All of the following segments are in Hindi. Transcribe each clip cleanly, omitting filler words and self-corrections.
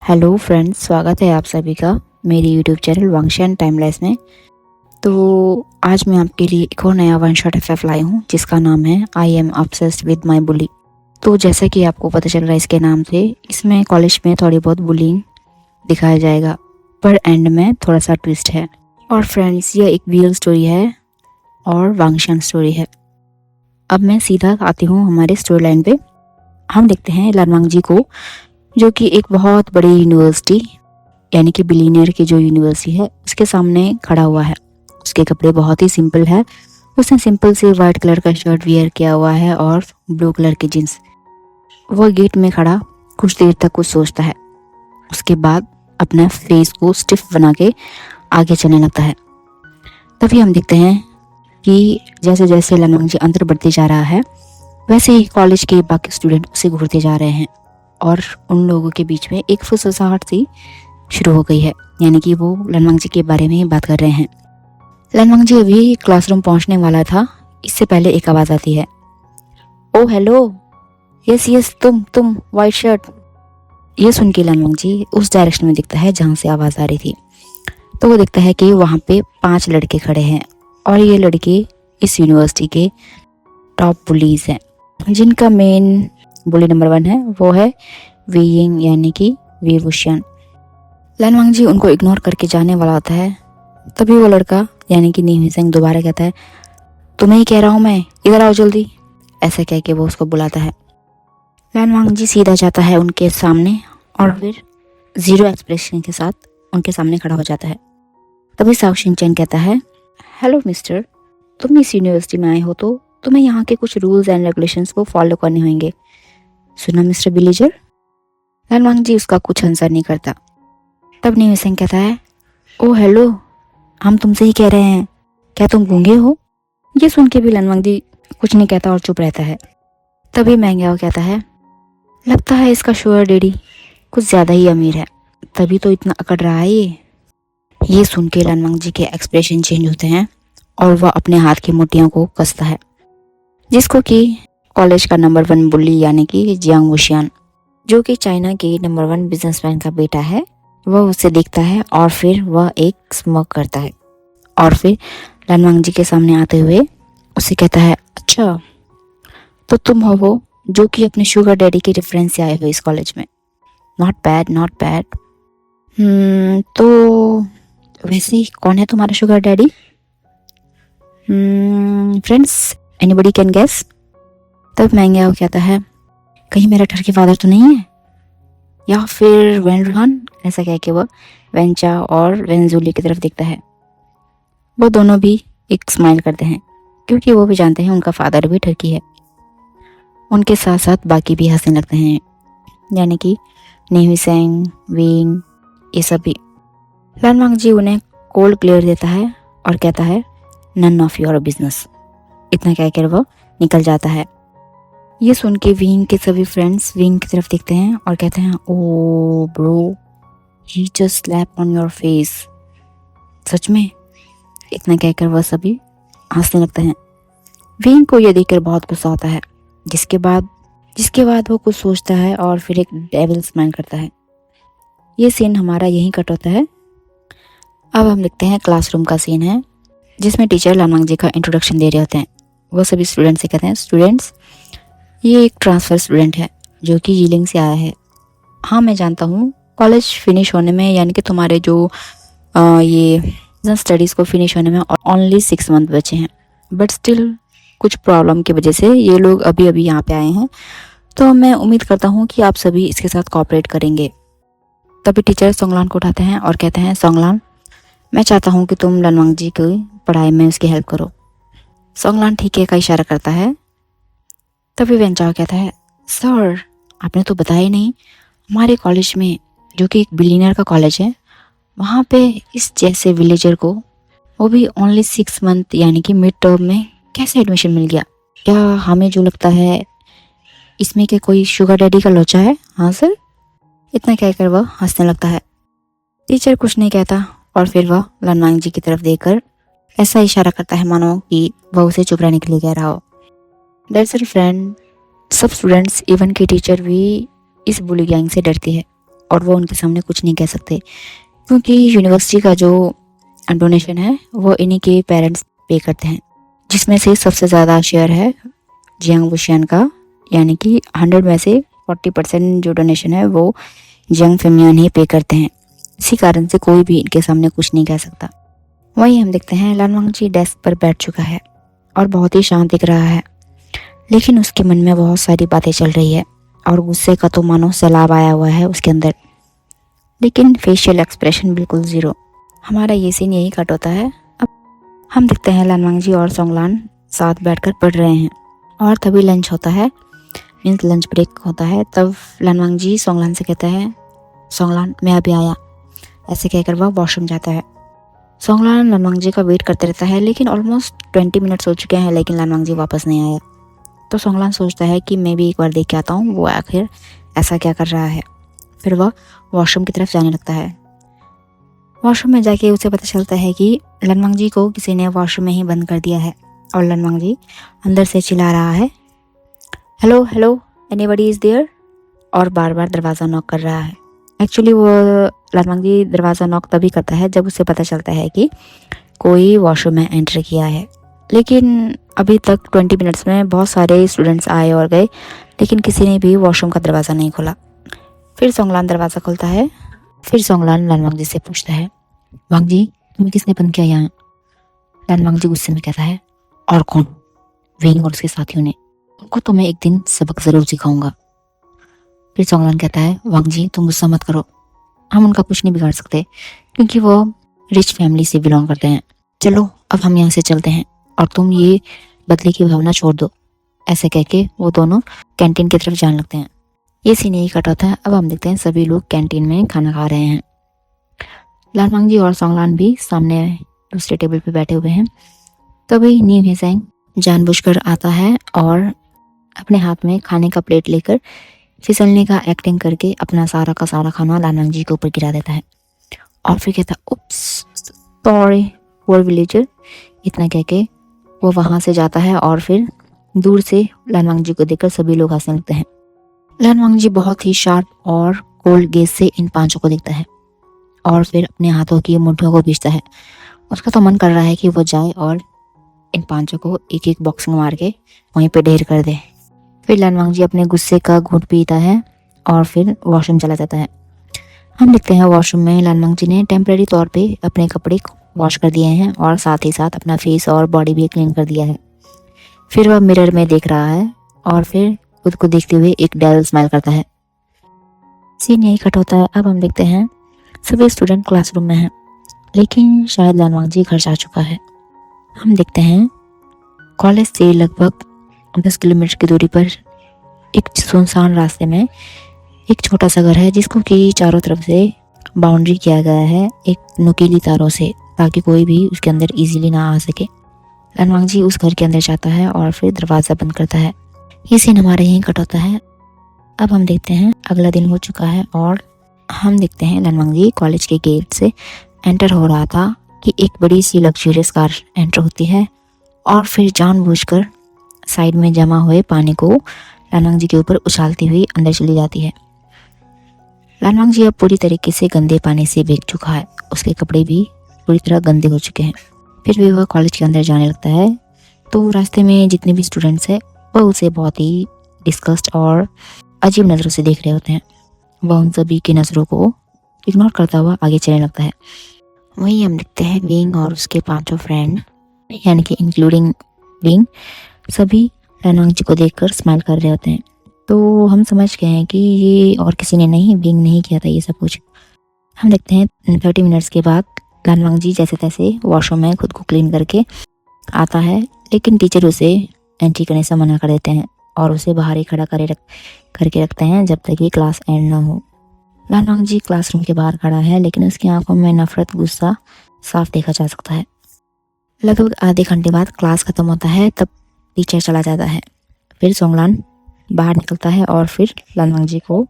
हेलो फ्रेंड्स, स्वागत है आप सभी का मेरी यूट्यूब चैनल वांगशन टाइमलेस में। तो आज मैं आपके लिए एक और नया वन शॉट एफएफ लाई हूँ जिसका नाम है I am obsessed with my bully. तो जैसा कि आपको पता चल रहा है इसके नाम से, इसमें कॉलेज में थोड़ी बहुत बुलिंग दिखाया जाएगा, पर एंड में थोड़ा सा ट्विस्ट है। और फ्रेंड्स, ये एक रियल स्टोरी है और वांगशन स्टोरी है। अब मैं सीधा आती हूँ हमारे स्टोरी लाइन पे। हम देखते हैं लनवांग जी को, जो कि एक बहुत बड़ी यूनिवर्सिटी यानी कि बिलीनियर की जो यूनिवर्सिटी है उसके सामने खड़ा हुआ है। उसके कपड़े बहुत ही सिंपल है। उसने सिंपल से वाइट कलर का शर्ट वियर किया हुआ है और ब्लू कलर की जींस। वो गेट में खड़ा कुछ देर तक कुछ सोचता है। उसके बाद अपना फेस को स्टिफ बना के आगे चलने लगता है। तभी हम देखते हैं कि जैसे जैसे लनवांग जी अंदर बढ़ते जा रहा है, वैसे ही कॉलेज के बाकी स्टूडेंट उसे घूरते जा रहे हैं और उन लोगों के बीच में एक फुसफुसाहट सी शुरू हो गई है, यानी कि वो लनवांग जी के बारे में ही बात कर रहे हैं। लनवांग जी अभी क्लासरूम पहुंचने वाला था, इससे पहले एक आवाज़ आती है, ओ हेलो, यस यस, तुम वाइट शर्ट। ये सुन के लनवांग जी उस डायरेक्शन में दिखता है जहाँ से आवाज़ आ रही थी। तो वो देखता है कि वहाँ पे 5 लड़के खड़े हैं और ये लड़के इस यूनिवर्सिटी के टॉप बुलीज हैं, जिनका मेन बुली नंबर 1 है वो है वीइंग यानी कि वी वुशियन। लनवांग जी उनको इग्नोर करके जाने वाला होता है। तभी वो लड़का यानी कि नी हुई दोबारा कहता है, तुम्हें ही कह रहा हूँ मैं, इधर आओ जल्दी। ऐसा कह के वो उसको बुलाता है। लनवांग जी सीधा जाता है उनके सामने और फिर जीरो एक्सप्रेशन के साथ उनके सामने खड़ा हो जाता है। तभी साओ शिनचैन कहता है, हेलो मिस्टर, तुम इस यूनिवर्सिटी में आए हो तो तुम्हें यहाँ के कुछ रूल्स एंड रेगुलेशंस को फॉलो करने होंगे, सुना मिस्टर विलेजर। लनवांग जी उसका कुछ आंसर नहीं करता। तब नी हुई कहता है, ओ हेलो, हम तुमसे ही कह रहे हैं, क्या तुम गूंगे हो। ये सुन के भी लनवांग जी कुछ नहीं कहता और चुप रहता है। तभी मैंग्याओ कहता है, लगता है इसका शुगर डैडी कुछ ज़्यादा ही अमीर है, तभी तो इतना अकड़ रहा है ये सुन के लनवांग जी के एक्सप्रेशन चेंज होते हैं और वह अपने हाथ की मुट्ठियों को कसता है, जिसको कि कॉलेज का नंबर 1 बुली यानी कि जियांग वुशियान, जो कि चाइना के नंबर 1 बिजनेसमैन का बेटा है, वह उसे देखता है और फिर वह एक स्मोक करता है और फिर लनवांग जी के सामने आते हुए उसे कहता है, अच्छा तो तुम हो वो जो कि अपने शुगर डैडी के रेफरेंस से आए हो इस कॉलेज में। Not bad not bad. तो वैसे ही कौन है तुम्हारा sugar daddy? Friends, anybody can guess. तब मैंग्याओ कहता है, कहीं मेरा ठरकी फादर तो नहीं है, या फिर वेनरुहान। ऐसा कह के वह वेंचा और वेंजुली की तरफ देखता है। वो दोनों भी एक स्माइल करते हैं क्योंकि वो भी जानते हैं उनका फादर भी ठरकी है। उनके साथ साथ बाकी भी हंसने लगते हैं, यानी कि नी हुई सेंग, विंग, ये सब भी। लनवांग जी उन्हें कोल्ड क्लियर देता है और कहता है, नन ऑफ योर बिजनेस। इतना कहकर वो निकल जाता है। ये सुन के विंग के सभी फ्रेंड्स विंग की तरफ देखते हैं और कहते हैं, oh bro, he just slap on your face. सच में? इतना कहकर वह सभी हंसने लगते हैं। विंग को यह देखकर बहुत गुस्सा आता है, जिसके बाद वो कुछ सोचता है और फिर एक डेविल स्माइल करता है। ये सीन हमारा यहीं कट होता है। अब हम लिखते हैं क्लासरूम का सीन है, जिसमें टीचर लनवांग जी का इंट्रोडक्शन दे रहे होते हैं। वो सभी स्टूडेंट से कहते हैं, स्टूडेंट्स, ये एक ट्रांसफ़र स्टूडेंट है जो कि यीलिंग से आया है। हाँ, मैं जानता हूँ कॉलेज फिनिश होने में, यानी कि तुम्हारे जो ये स्टडीज़ को फिनिश होने में ओनली 6 मंथ बचे हैं, बट स्टिल कुछ प्रॉब्लम की वजह से ये लोग अभी अभी यहाँ पे आए हैं। तो मैं उम्मीद करता हूँ कि आप सभी इसके साथ कोऑपरेट करेंगे। तभी टीचर सोंगलान को उठाते हैं और कहते हैं, सोंगलान, मैं चाहता हूँ कि तुम लनवांग जी की पढ़ाई में उसकी हेल्प करो। सोंगलान ठीक है का इशारा करता है। तभी वेंचाओ कहता है, सर, आपने तो बताया ही नहीं, हमारे कॉलेज में, जो कि एक बिलियनर का कॉलेज है, वहाँ पे इस जैसे विलेजर को, वो भी ओनली 6 मंथ यानी कि मिड टर्म में कैसे एडमिशन मिल गया? क्या हमें जो लगता है इसमें के कोई शुगर डैडी का लोचा है? हाँ सर। इतना कहकर वह हंसने लगता है। टीचर कुछ नहीं कहता और फिर वह लनवांग जी की तरफ देखकर ऐसा इशारा करता है मानो कि वह उसे चुप रहने के लिए कह रहा हो। दरअसल फ्रेंड, सब स्टूडेंट्स इवन की टीचर भी इस बुली गैंग से डरती है और वो उनके सामने कुछ नहीं कह सकते, क्योंकि यूनिवर्सिटी का जो डोनेशन है वो इन्हीं के पेरेंट्स पे करते हैं, जिसमें से सबसे ज़्यादा शेयर है जियांग वुशियान का, यानी कि 100 में से 40% जो डोनेशन है वो जियांग फेमियान ही पे करते हैं। इसी कारण से कोई भी इनके सामने कुछ नहीं कह सकता। वहीं हम देखते हैं लानवांग जी डेस्क पर बैठ चुका है और बहुत ही शांत दिख रहा है, लेकिन उसके मन में बहुत सारी बातें चल रही है और गुस्से का तो मानो सैलाब आया हुआ है उसके अंदर, लेकिन फेशियल एक्सप्रेशन बिल्कुल ज़ीरो। हमारा ये सीन यही कट होता है। अब हम देखते हैं लानवांग जी और सोंगलान साथ बैठकर पढ़ रहे हैं और तभी लंच होता है, मीन्स लंच ब्रेक होता है। तब लानवांग जी सोंगलान से कहता है, सोंगलान मैं अभी आया। ऐसे कहकर वह वॉशरूम जाता है। सोंगलान लानवांग जी का वेट करते रहता है, लेकिन ऑलमोस्ट 20 मिनट्स हो चुके हैं, लेकिन लानवांग जी वापस नहीं आया। तो सोंगलान सोचता है कि मैं भी एक बार देख के आता हूँ वो आखिर ऐसा क्या कर रहा है। फिर वह वॉशरूम की तरफ जाने लगता है। वॉशरूम में जाके उसे पता चलता है कि लानवांग जी को किसी ने वॉशरूम में ही बंद कर दिया है और लानवांग जी अंदर से चिल्ला रहा है, hello hello anybody is there, और बार बार दरवाज़ा नॉक कर रहा है। एक्चुअली वो लानवांग जी दरवाज़ा नॉक तभी करता है जब उसे पता चलता है कि कोई वॉशरूम में एंटर किया है, लेकिन अभी तक 20 मिनट्स में बहुत सारे स्टूडेंट्स आए और गए, लेकिन किसी ने भी वॉशरूम का दरवाज़ा नहीं खोला। फिर सोंगलान दरवाज़ा खोलता है। फिर सोंगलान लानवांग जी से पूछता है, वांग जी तुम्हें किसने बंद किया यहाँ? लानवांग जी गुस्से में कहता है, और कौन? विंग और उसके साथियों ने। उनको तो मैं एक दिन सबक ज़रूर सिखाऊंगा। फिर सोंगलान कहता है, वांग जी तुम गुस्सा मत करो, हम उनका कुछ नहीं बिगाड़ सकते क्योंकि वो रिच फैमिली से बिलोंग करते हैं। चलो अब हम यहाँ से चलते हैं और तुम ये बदले की भावना छोड़ दो। ऐसे कह के वो दोनों कैंटीन की तरफ जाने लगते हैं। ये सीन यही कट होता है। अब हम देखते हैं सभी लोग कैंटीन में खाना खा रहे हैं। लानवांग जी और सोंगलान भी सामने दूसरे टेबल पे बैठे हुए हैं। तभी न्यू हेसेंग जानबूझकर आता है और अपने हाथ में खाने का प्लेट लेकर फिसलने का एक्टिंग करके अपना सारा का सारा खाना लानवांग जी के ऊपर गिरा देता है और फिर कहता है, उप्स सॉरी पुअर विलेजर। इतना कह के वो वहाँ से जाता है और फिर दूर से लानवांग जी को देखकर सभी लोग हंसने लगते हैं। लानवांग जी बहुत ही शार्प और कोल्ड गेज से इन पांचों को देखता है और फिर अपने हाथों की मुट्ठियों को खींचता है। उसका तो मन कर रहा है कि वो जाए और इन पांचों को एक एक बॉक्सिंग मार के वहीं पे ढेर कर दे। फिर लानवांग जी अपने गुस्से का घूंट पीता है और फिर वॉशरूम चला जाता है। हम देखते हैं वॉशरूम में लानवांग जी ने टेम्परेरी तौर पे अपने कपड़े वॉश कर दिए हैं और साथ ही साथ अपना फेस और बॉडी भी क्लीन कर दिया है। फिर वह मिरर में देख रहा है और फिर खुद को देखते हुए एक डेविल स्माइल करता है। सीन यही कट होता है। अब हम देखते हैं सभी स्टूडेंट क्लासरूम में हैं, लेकिन शायद लानवांग जी घर जा चुका है। हम देखते हैं कॉलेज से लगभग 10 किलोमीटर की दूरी पर एक सुनसान रास्ते में एक छोटा सा घर है, जिसको कि चारों तरफ से बाउंड्री किया गया है एक नुकीली तारों से, ताकि कोई भी उसके अंदर इजीली ना आ सके। लानवांग जी उस घर के अंदर जाता है और फिर दरवाज़ा बंद करता है। ये सीन हमारे यहीं कट होता है। अब हम देखते हैं अगला दिन हो चुका है और हम देखते हैं लानवांग जी कॉलेज के गेट से एंटर हो रहा था कि एक बड़ी सी लग्जरियस कार एंटर होती है और फिर जानबूझकर साइड में जमा हुए पानी को लानवांग जी के ऊपर उछालती हुई अंदर चली जाती है। लानवांग जी अब पूरी तरीके से गंदे पानी से भीग चुका है, उसके कपड़े भी पूरी तरह गंदे हो चुके हैं। फिर भी वह कॉलेज के अंदर जाने लगता है तो रास्ते में जितने भी स्टूडेंट्स हैं वह उसे बहुत ही डिस्गस्ट और अजीब नज़रों से देख रहे होते हैं। वह उन सभी की नज़रों को इग्नोर करता हुआ आगे चलने लगता है। वहीं हम देखते हैं विंग और उसके पांचों फ्रेंड, यानी कि इंक्लूडिंग विंग, सभी लानवांग जी को देखकर स्माइल कर रहे होते हैं। तो हम समझ गए हैं कि ये और किसी ने नहीं, विंग नहीं किया था ये सब कुछ। हम देखते हैं 30 मिनट्स के बाद लानवांग जी जैसे तैसे वॉशरूम में खुद को क्लीन करके आता है, लेकिन टीचर उसे एंट्री करने से मना कर देते हैं और उसे बाहर ही खड़ा करके रखते हैं जब तक कि क्लास एंड ना हो। लानवांग जी क्लासरूम के बाहर खड़ा है, लेकिन उसकी आंखों में नफरत, गुस्सा साफ देखा जा सकता है। लगभग आधे घंटे बाद क्लास खत्म होता है, तब टीचर चला जाता है। फिर सोंगलान बाहर निकलता है और फिर लानवांग जी को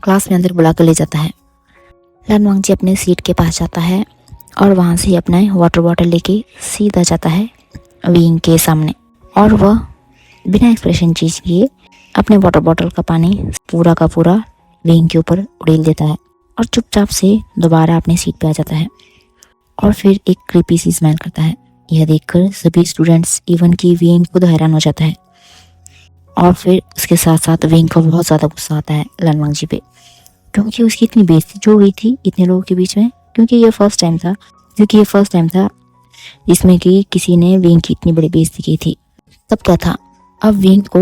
क्लास में अंदर बुला कर ले जाता है। लानवांग जी अपने सीट के पास जाता है और वहाँ से अपना वाटर बॉटल लेके सीधा जाता है विंग के सामने और वह बिना एक्सप्रेशन चीज किए अपने वाटर बॉटल का पानी पूरा का पूरा विंग के ऊपर उड़ेल देता है। और चुपचाप से दोबारा अपनी सीट पे आ जाता है और फिर एक क्रीपी सी स्मेल करता है। यह देखकर सभी स्टूडेंट्स इवन की विंग खुद हैरान हो जाता है और फिर उसके साथ साथ विंग को बहुत ज़्यादा गुस्सा आता है लन वांगजी पे, क्योंकि उसकी इतनी बेइज्जती जो हुई थी इतने लोगों के बीच में, क्योंकि ये फर्स्ट टाइम था जिसमें कि किसी ने विंग की इतनी बड़ी बेइज्जती की थी। तब क्या था, अब विंग को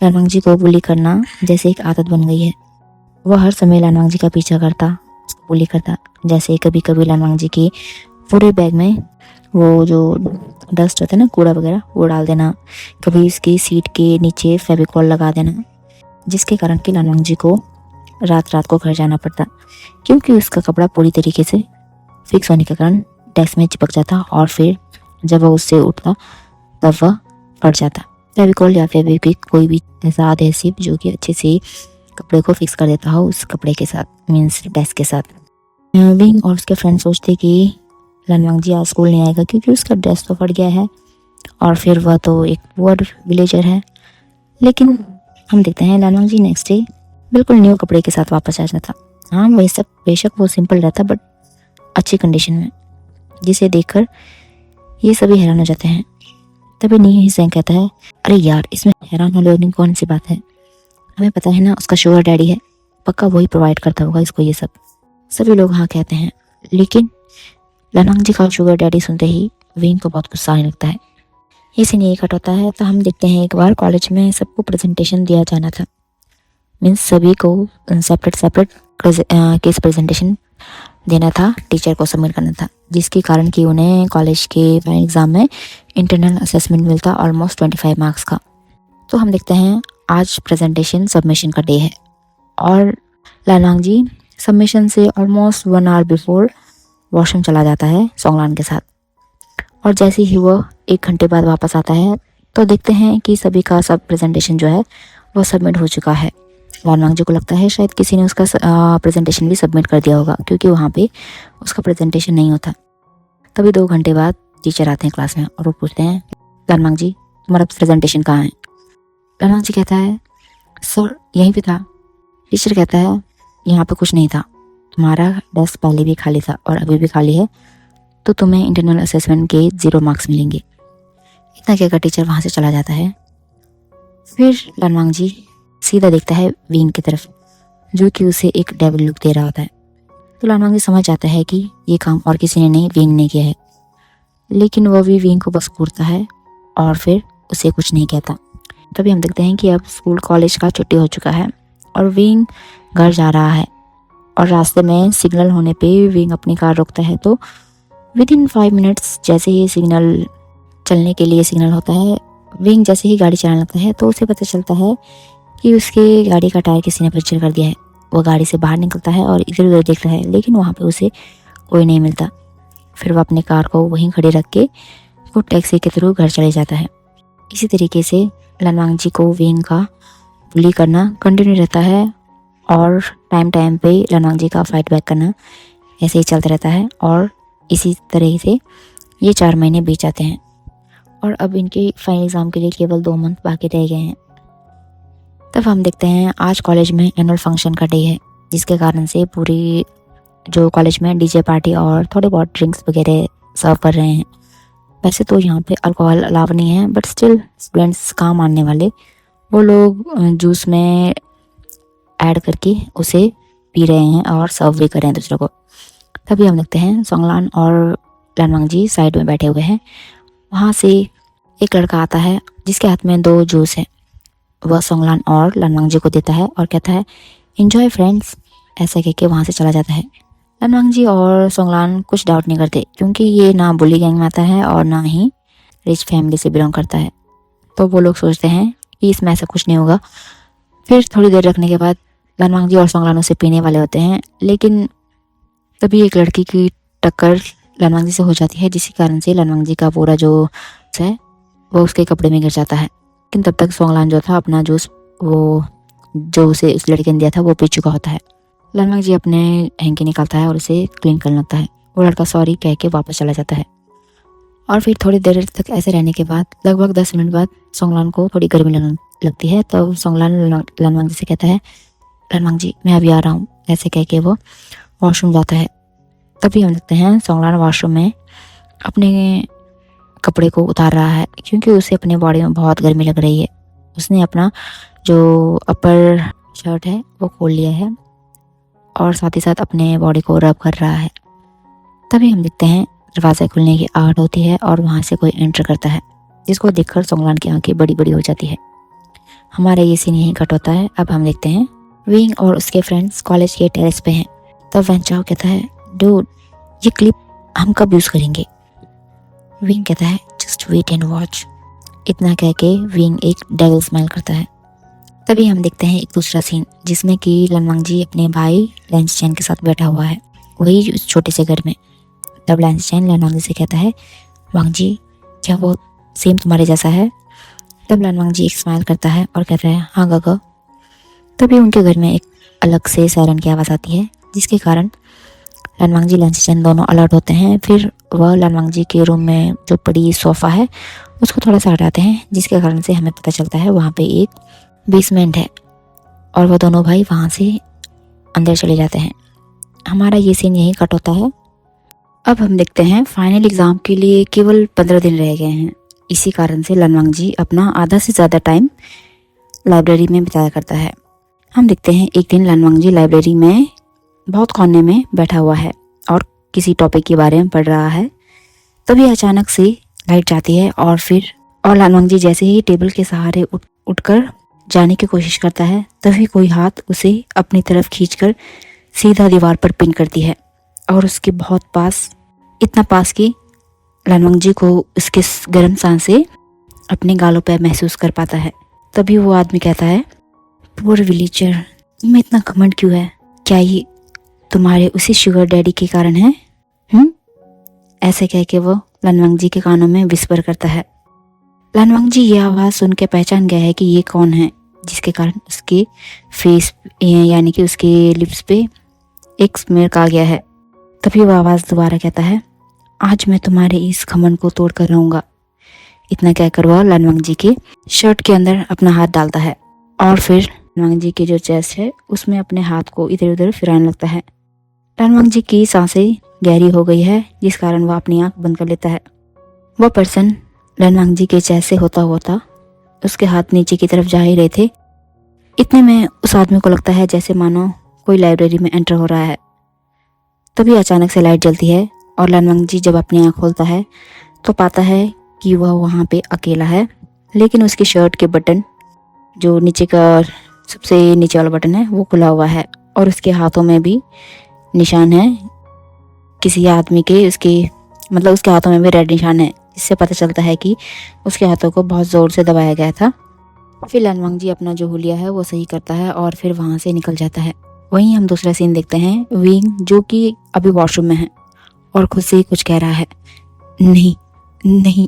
लन वांगजी को बुली करना जैसे एक आदत बन गई है। वह हर समय लन वांगजी का पीछा करता, उसको बुली करता। जैसे कभी कभी लन वांगजी के पूरे बैग में वो जो डस्ट होता है ना, कूड़ा वगैरह, वो डाल देना, कभी उसकी सीट के नीचे फेविकॉल लगा देना, जिसके कारण कि लन वांगजी को रात रात को घर जाना पड़ता, क्योंकि उसका कपड़ा पूरी तरीके से फिक्स होने के कारण डेस्क में चिपक जाता और फिर जब वह उससे उठता तब वह फट जाता। फेविकॉल या फेविक्विक, कोई भी ऐसा एडहेसिव जो कि अच्छे से कपड़े को फिक्स कर देता हो उस कपड़े के साथ, मीन्स डेस्क के साथ। विंग और उसके फ्रेंड सोचते कि लन वांगजी आज स्कूल नहीं आएगा क्योंकि उसका ड्रेस तो फट गया है और फिर वह तो एक पुअर विलेजर है। लेकिन हम देखते हैं लन वांगजी नेक्स्ट डे बिल्कुल न्यू कपड़े के साथ वापस आ जाता। हाँ, वही सब बेशक वो सिंपल रहता बट अच्छी कंडीशन में, जिसे देखकर ये सभी हैरान हो जाते हैं। तभी नी हिसैंग कहता है, अरे यार, इसमें हैरान होने वाली कौन सी बात है, हमें पता है ना उसका शुगर डैडी है, पक्का वही प्रोवाइड करता होगा इसको ये सब। सभी लोग हाँ कहते हैं, लेकिन लन वांगजी का शुगर डैडी सुनते ही विंग को बहुत गुस्सा आने लगता है। ये सीन यही कट होता है। तो हम देखते हैं एक बार कॉलेज में सबको प्रेजेंटेशन दिया जाना था, मीन्स सभी को सेपरेट केस प्रेजेंटेशन देना था, टीचर को सबमिट करना था, जिसके कारण कि उन्हें कॉलेज के फाइनल एग्ज़ाम में इंटरनल असेसमेंट मिलता ऑलमोस्ट 25 मार्क्स का। तो हम देखते हैं आज प्रेजेंटेशन सबमिशन का डे है और लन वांगजी सबमिशन से ऑलमोस्ट 1 आवर बिफोर वॉशरूम चला जाता है सोंगलान के साथ। और जैसे ही वह 1 घंटे बाद वापस आता है तो देखते हैं कि सभी का सब प्रेजेंटेशन जो है वह सबमिट हो चुका है। लन वांगजी को लगता है शायद किसी ने उसका प्रेजेंटेशन भी सबमिट कर दिया होगा, क्योंकि वहाँ पे उसका प्रेजेंटेशन नहीं होता। तभी 2 घंटे बाद टीचर आते हैं क्लास में और वो पूछते हैं, लन वांगजी तुम्हारा प्रेजेंटेशन कहाँ है। लन वांगजी कहता है, सर यहीं पे था। टीचर कहता है, यहाँ पे कुछ नहीं था, तुम्हारा डेस्क पहले भी खाली था और अभी भी खाली है, तो तुम्हें इंटरनल असेसमेंट के 0 मार्क्स मिलेंगे। इतना कहकर टीचर वहाँ से चला जाता है। फिर लन वांगजी सीधा देखता है विंग की तरफ, जो कि उसे एक डेविल लुक दे रहा होता है। तो लन वांगजी समझ जाता है कि ये काम और किसी ने नहीं, विंग ने किया है। लेकिन वो भी विंग को बस घूरता है और फिर उसे कुछ नहीं कहता। तभी हम देखते हैं कि अब स्कूल कॉलेज का छुट्टी हो चुका है और विंग घर जा रहा है और रास्ते में सिग्नल होने पे विंग अपनी कार रोकता है। तो विदिन 5 मिनट्स जैसे ही सिग्नल चलने के लिए सिग्नल होता है, विंग जैसे ही गाड़ी चलाने लगता है तो उसे पता चलता है कि उसके गाड़ी का टायर किसी ने पंचर कर दिया है। वो गाड़ी से बाहर निकलता है और इधर उधर देखता है, लेकिन वहाँ पे उसे कोई नहीं मिलता। फिर वो अपनी कार को वहीं खड़े रख के वो टैक्सी के थ्रू घर चले जाता है। इसी तरीके से लन वांगजी को विंग का बुली करना कंटिन्यू रहता है और टाइम पे लन वांगजी का फाइट बैक करना ऐसे ही चलता रहता है। और इसी तरह से ये 4 महीने बीत जाते हैं और अब इनके फाइनल एग्ज़ाम के लिए केवल 2 मंथ बाकी रह गए हैं। तब हम देखते हैं आज कॉलेज में एनुअल फंक्शन का डे है, जिसके कारण से पूरी जो कॉलेज में डीजे पार्टी और थोड़े बहुत ड्रिंक्स वगैरह सर्व कर रहे हैं। वैसे तो यहाँ पे अल्कोहल अलाव नहीं है, बट स्टिल स्टूडेंट्स काम आने वाले वो लोग जूस में ऐड करके उसे पी रहे हैं और सर्व भी कर रहे हैं दूसरों को। तभी हम देखते हैं सोंगलान और लन वांगजी साइड में बैठे हुए हैं। वहाँ से एक लड़का आता है जिसके हाथ में 2 जूस है। वह सोंगलान और लन वांगजी को देता है और कहता है, एंजॉय फ्रेंड्स, ऐसा कह के वहाँ से चला जाता है। लन वांगजी और सोंगलान कुछ डाउट नहीं करते, क्योंकि ये ना बुली गैंग में आता है और ना ही रिच फैमिली से बिलोंग करता है। तो वो लोग सोचते हैं कि इसमें ऐसा कुछ नहीं होगा। फिर थोड़ी देर रखने के बाद लन वांगजी और सोंगलान उसे पीने वाले होते हैं, लेकिन तभी एक लड़की की टक्कर लन वांगजी से हो जाती है, जिसके कारण से लन वांगजी का पूरा जो है वो उसके कपड़े में गिर जाता है। लेकिन तब तक सोंगलान जो था अपना जूस वो जो उसे उस लड़के ने दिया था वो पी चुका होता है। लन वांगजी अपने हैंकी निकालता है और उसे क्लीन करने लगता है। वो लड़का सॉरी कह के वापस चला जाता है। और फिर थोड़ी देर तक ऐसे रहने के बाद लगभग 10 मिनट बाद सोंगलान को थोड़ी गर्मी लगती है। तो सोंगलान लन वांगजी से कहता है, लन वांगजी मैं अभी आ रहा हूँ, ऐसे कह के वो वॉशरूम जाता है। तभी हम देखते हैं सोंगलान वॉशरूम में अपने कपड़े को उतार रहा है, क्योंकि उसे अपने बॉडी में बहुत गर्मी लग रही है। उसने अपना जो अपर शर्ट है वो खोल लिया है और साथ ही साथ अपने बॉडी को रब कर रहा है। तभी हम देखते हैं दरवाज़ा खुलने की आहट होती है और वहाँ से कोई एंटर करता है, जिसको देखकर सोंगलान की आंखें बड़ी बड़ी हो जाती है। हमारा ये सीन यहीं कट होता है। अब हम देखते हैं विंग और उसके फ्रेंड्स कॉलेज के टेरेस पे हैं। तब वैन चाओ कहता है, डूड ये क्लिप हम कब यूज़ करेंगे? विंग कहता है, जस्ट वेट एंड वॉच। इतना कह के विंग एक डेविल स्माइल करता है। तभी हम देखते हैं एक दूसरा सीन, जिसमें कि लन वांगजी अपने भाई लैंस चैन के साथ बैठा हुआ है, वही उस छोटे से घर में। तब लैंस चैन लन वांगजी से कहता है, वांगजी क्या वो सेम तुम्हारे जैसा है? तब लन वांगजी एक स्माइल करता है और कहता है, हाँ गागा। तभी उनके घर में एक अलग से सायरन की आवाज़ आती है, जिसके कारण लन वांगजी लैंस चैन दोनों अलर्ट होते हैं। फिर वह लन वांगजी के रूम में जो पड़ी सोफ़ा है उसको थोड़ा सा हटाते हैं, जिसके कारण से हमें पता चलता है वहाँ पे एक बेसमेंट है और वह दोनों भाई वहाँ से अंदर चले जाते हैं। हमारा ये सीन यहीं कट होता है। अब हम देखते हैं फाइनल एग्ज़ाम के लिए केवल 15 दिन रह गए हैं। इसी कारण से लन वांगजी अपना आधा से ज़्यादा टाइम लाइब्रेरी में बिताया करता है। हम देखते हैं एक दिन लन वांगजी लाइब्रेरी में बहुत कोने में बैठा हुआ है और किसी टॉपिक के बारे में पढ़ रहा है। तभी अचानक से लाइट जाती है और लन वांगजी जैसे ही टेबल के सहारे उठकर जाने की कोशिश करता है, तभी कोई हाथ उसे अपनी तरफ खींचकर सीधा दीवार पर पिन करती है और उसके बहुत पास, इतना पास कि लन वांगजी को उसके गर्म सांसें अपने गालों पर महसूस कर पाता है। तभी वो आदमी कहता है, पुअर विलीचर, तुम्हें इतना घमंड क्यों है? क्या ये तुम्हारे उसी शुगर डैडी के कारण है? ऐसे कह के वो लन वांगजी के कानों में विस्पर करता है। लन वांगजी ये आवाज़ सुन के पहचान गया है कि ये कौन है, जिसके कारण उसके फेस यानी कि उसके लिप्स पे एक स्मिर्क आ गया है। तभी वो आवाज़ दोबारा कहता है, आज मैं तुम्हारे इस घमंड को तोड़ कर रहूँगा। इतना कहकर वह लन वांगजी के शर्ट के अंदर अपना हाथ डालता है और फिर लन वांगजी की जो चेस्ट है उसमें अपने हाथ को इधर उधर फिराने लगता है। लन वांगजी की सांसें गहरी हो गई है, जिस कारण वह अपनी आंख बंद कर लेता है। वह पर्सन लन वांगजी के चेस्ट से होता होता उसके हाथ नीचे की तरफ जा ही रहे थे। इतने में उस आदमी को लगता है जैसे मानो कोई लाइब्रेरी में एंटर हो रहा है। तभी अचानक से लाइट जलती है और लन वांगजी जब अपनी आँख खोलता है तो पाता है कि वह वहाँ पे अकेला है, लेकिन उसकी शर्ट के बटन, जो नीचे का सबसे नीचे वाला बटन है, वो खुला हुआ है और उसके हाथों में भी निशान है किसी आदमी के। उसके हाथों में भी रेड निशान है, जिससे पता चलता है कि उसके हाथों को बहुत ज़ोर से दबाया गया था। फिर लन वांगजी अपना जो हुलिया है वो सही करता है और फिर वहाँ से निकल जाता है। वहीं हम दूसरा सीन देखते हैं, विंग जो कि अभी वॉशरूम में है और खुद से ही कुछ कह रहा है, नहीं नहीं,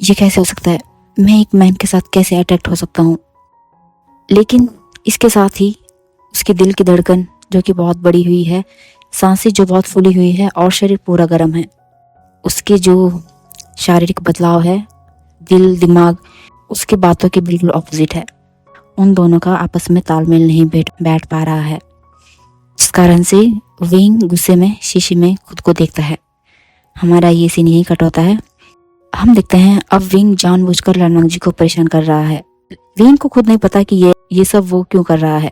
ये कैसे हो सकता है? मैं एक मैन के साथ कैसे अट्रैक्ट हो सकता हूँ? लेकिन इसके साथ ही उसके दिल की धड़कन जो कि बहुत बड़ी हुई है, सांसें जो बहुत फूली हुई है और शरीर पूरा गर्म है। उसके जो शारीरिक बदलाव है, दिल दिमाग उसके बातों के बिल्कुल ऑपोजिट है। उन दोनों का आपस में तालमेल नहीं बैठ पा रहा है, जिस कारण से विंग गुस्से में शीशे में खुद को देखता है। हमारा ये सीन यही कट होता है। हम देखते हैं अब विंग जानबूझकर लन वांगजी को परेशान कर रहा है। विंग को खुद नहीं पता कि ये सब वो क्यों कर रहा है।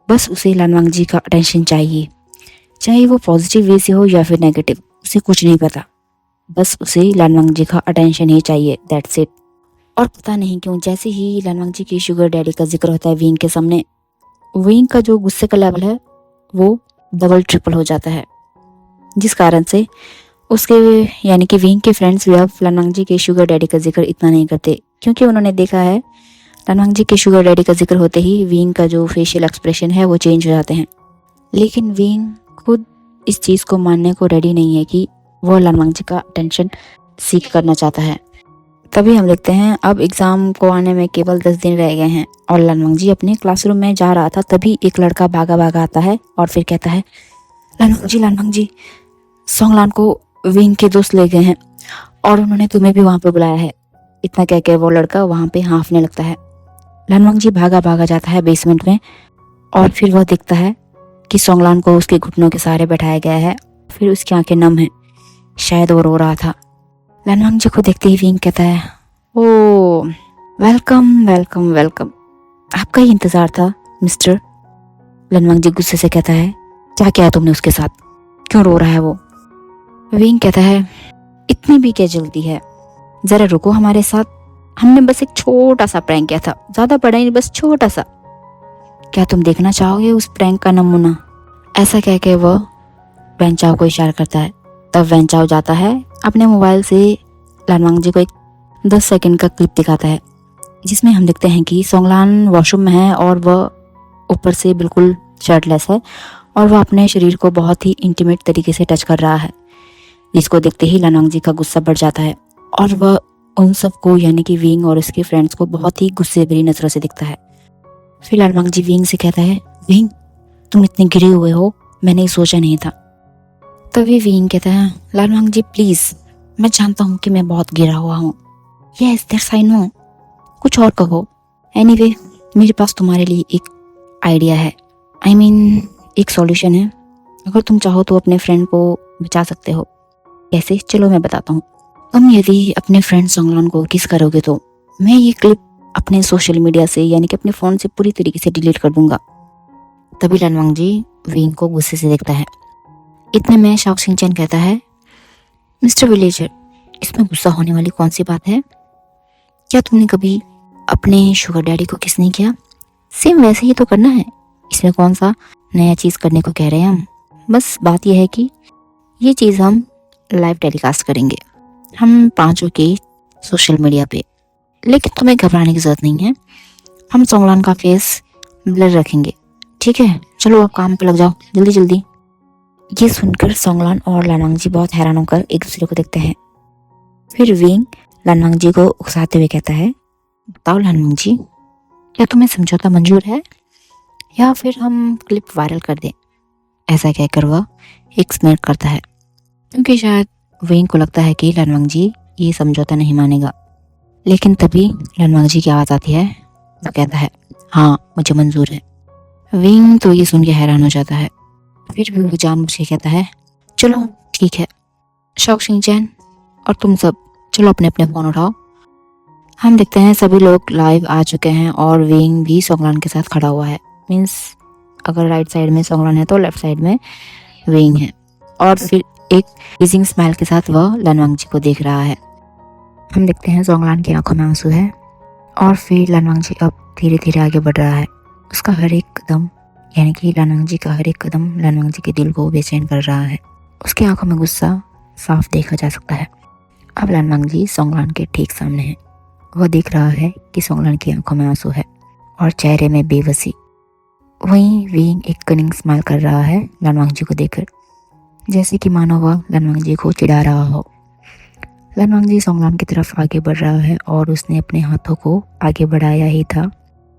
बस उसे लन वांगजी का अटेंशन चाहिए, चाहे वो पॉजिटिव वे से हो या फिर नेगेटिव, उसे कुछ नहीं पता। बस उसे लन वांगजी का अटेंशन ही चाहिए, दैट्स इट। और पता नहीं क्यों जैसे ही लन वांगजी की शुगर डैडी का जिक्र होता है विंग के सामने, विंग का जो गुस्से का लेवल है वो डबल ट्रिपल हो जाता है, जिस कारण से उसके यानी कि विंग के फ्रेंड्स भी अब लन वांगजी के शुगर डैडी का जिक्र इतना नहीं करते, क्योंकि उन्होंने देखा है लन वांगजी के शुगर डैडी का जिक्र होते ही विंग का जो फेशियल एक्सप्रेशन है वो चेंज हो जाते हैं। लेकिन विंग खुद इस चीज़ को मानने को रेडी नहीं है कि वो लन वांगजी का अटेंशन सीख करना चाहता है। तभी हम देखते हैं अब एग्ज़ाम को आने में केवल 10 दिन रह गए हैं और लन वांगजी अपने क्लासरूम में जा रहा था, तभी एक लड़का भागा भागा आता है और फिर कहता है, लन वांगजी सोंगलान को विंग के दोस्त ले गए हैं और उन्होंने तुम्हें भी वहाँ पे बुलाया है। इतना कह के वो लड़का वहाँ पे हाँफने लगता है। लन वांगजी भागा भागा जाता है बेसमेंट में और फिर वह देखता है कि सोंगलान को उसके घुटनों के सहारे बैठाया गया है। फिर उसकी आंखें नम हैं, शायद वो रो रहा था। लनवांग जी को देखते ही विंग कहता है, ओ वेलकम वेलकम वेलकम, आपका ही इंतजार था मिस्टर। लनवांग जी गुस्से से कहता है, क्या किया तुमने उसके साथ, क्यों रो रहा है वो। विंग कहता है, इतनी भी क्या जल्दी है, जरा रुको हमारे साथ, हमने बस एक छोटा सा प्रैंक किया था, ज्यादा बड़ा नहीं, बस छोटा सा। क्या तुम देखना चाहोगे उस प्रैंक का नमूना। ऐसा कह के वह वेंचाओ को इशारा करता है। तब वेंचाओ जाता है अपने मोबाइल से लनवांग जी को एक 10 सेकंड का क्लिप दिखाता है, जिसमें हम देखते हैं कि सोंगलान वॉशरूम में है और वह ऊपर से बिल्कुल शर्टलेस है और वह अपने शरीर को बहुत ही इंटीमेट तरीके से टच कर रहा है, जिसको देखते ही लनवांग जी का गुस्सा बढ़ जाता है और वह उन सबको यानी कि विंग और उसके फ्रेंड्स को बहुत ही गुस्से भरी नजरों से दिखता है। फिर लनवांग जी विंग से कहता है, विंग तुम इतने गिरे हुए हो, मैंने सोचा नहीं था। तभी विंग कहता है, लनवांग जी प्लीज, मैं जानता हूँ कि मैं बहुत गिरा हुआ हूँ, यस दैट्स आई नो, कुछ और कहो। एनीवे मेरे पास तुम्हारे लिए एक आइडिया है, आई मीन एक सॉल्यूशन है। अगर तुम चाहो तो अपने फ्रेंड को बचा सकते हो। कैसे, चलो मैं बताता हूँ। तुम यदि अपने फ्रेंड सोंगलान को किस करोगे तो मैं ये क्लिप अपने सोशल मीडिया से यानी कि अपने फ़ोन से पूरी तरीके से डिलीट कर दूंगा। तभी लनवांग जी विंग को गुस्से से देखता है। इतने में शाओ शिंचैन कहता है, मिस्टर विलेजर, इसमें गुस्सा होने वाली कौन सी बात है, क्या तुमने कभी अपने शुगर डैडी को किस नहीं किया, सेम वैसे ही तो करना है, इसमें कौन सा नया चीज़ करने को कह रहे हैं हम। बस बात यह है कि ये चीज़ हम लाइव टेलीकास्ट करेंगे, हम पांचों के सोशल मीडिया पे। लेकिन तुम्हें घबराने की जरूरत नहीं है, हम सोंगलान का फेस ब्लर रखेंगे, ठीक है, चलो आप काम पे लग जाओ जल्दी जल्दी। ये सुनकर सोंगलान और लनवांग जी बहुत हैरान होकर एक दूसरे को देखते हैं। फिर विंग लनवांग जी को उकसाते हुए कहता है, बताओ लनवांग जी, क्या तुम्हें समझौता मंजूर है या फिर हम क्लिप वायरल कर दें। ऐसा कहकर वह एक स्मिर्क करता है, क्योंकि शायद विंग को लगता है कि लनवांग जी ये समझौता नहीं मानेगा। लेकिन तभी लनवांग जी की आवाज़ आती है, वो कहता है, हाँ मुझे मंजूर है। विंग तो ये सुन के हैरान हो जाता है। फिर भी वो जानबूझ के कहता है, चलो ठीक है, शाओ शिंचैन और तुम सब चलो अपने अपने फ़ोन उठाओ। हम देखते हैं सभी लोग लाइव आ चुके हैं और विंग भी सोंगलान के साथ खड़ा हुआ है। मीन्स अगर राइट साइड में सोंगलान है तो लेफ्ट साइड में विंग है। और फिर एक टीजिंग स्माइल के साथ वह लनवांग जी को देख रहा है। हम देखते हैं सोंगलान की आंखों में आंसू है और फिर लनवांग जी अब धीरे धीरे आगे बढ़ रहा है। उसका हर एक कदम यानी कि लनवांग जी का हर एक कदम लनवांग जी के दिल को बेचैन कर रहा है। उसकी आंखों में गुस्सा साफ देखा जा सकता है। अब लनवांग जी सोंगलान के ठीक सामने है। वह देख रहा है कि सोंगलान की आंखों में आंसू है और चेहरे में बेबसी। वहीं विंग एक कनिंग स्माइल कर रहा है लनवांग जी को देखकर, जैसे कि मानो वह लनवांग जी को चिढ़ा रहा हो। लनवांग जी सोंगलान की तरफ आगे बढ़ रहा है और उसने अपने हाथों को आगे बढ़ाया ही था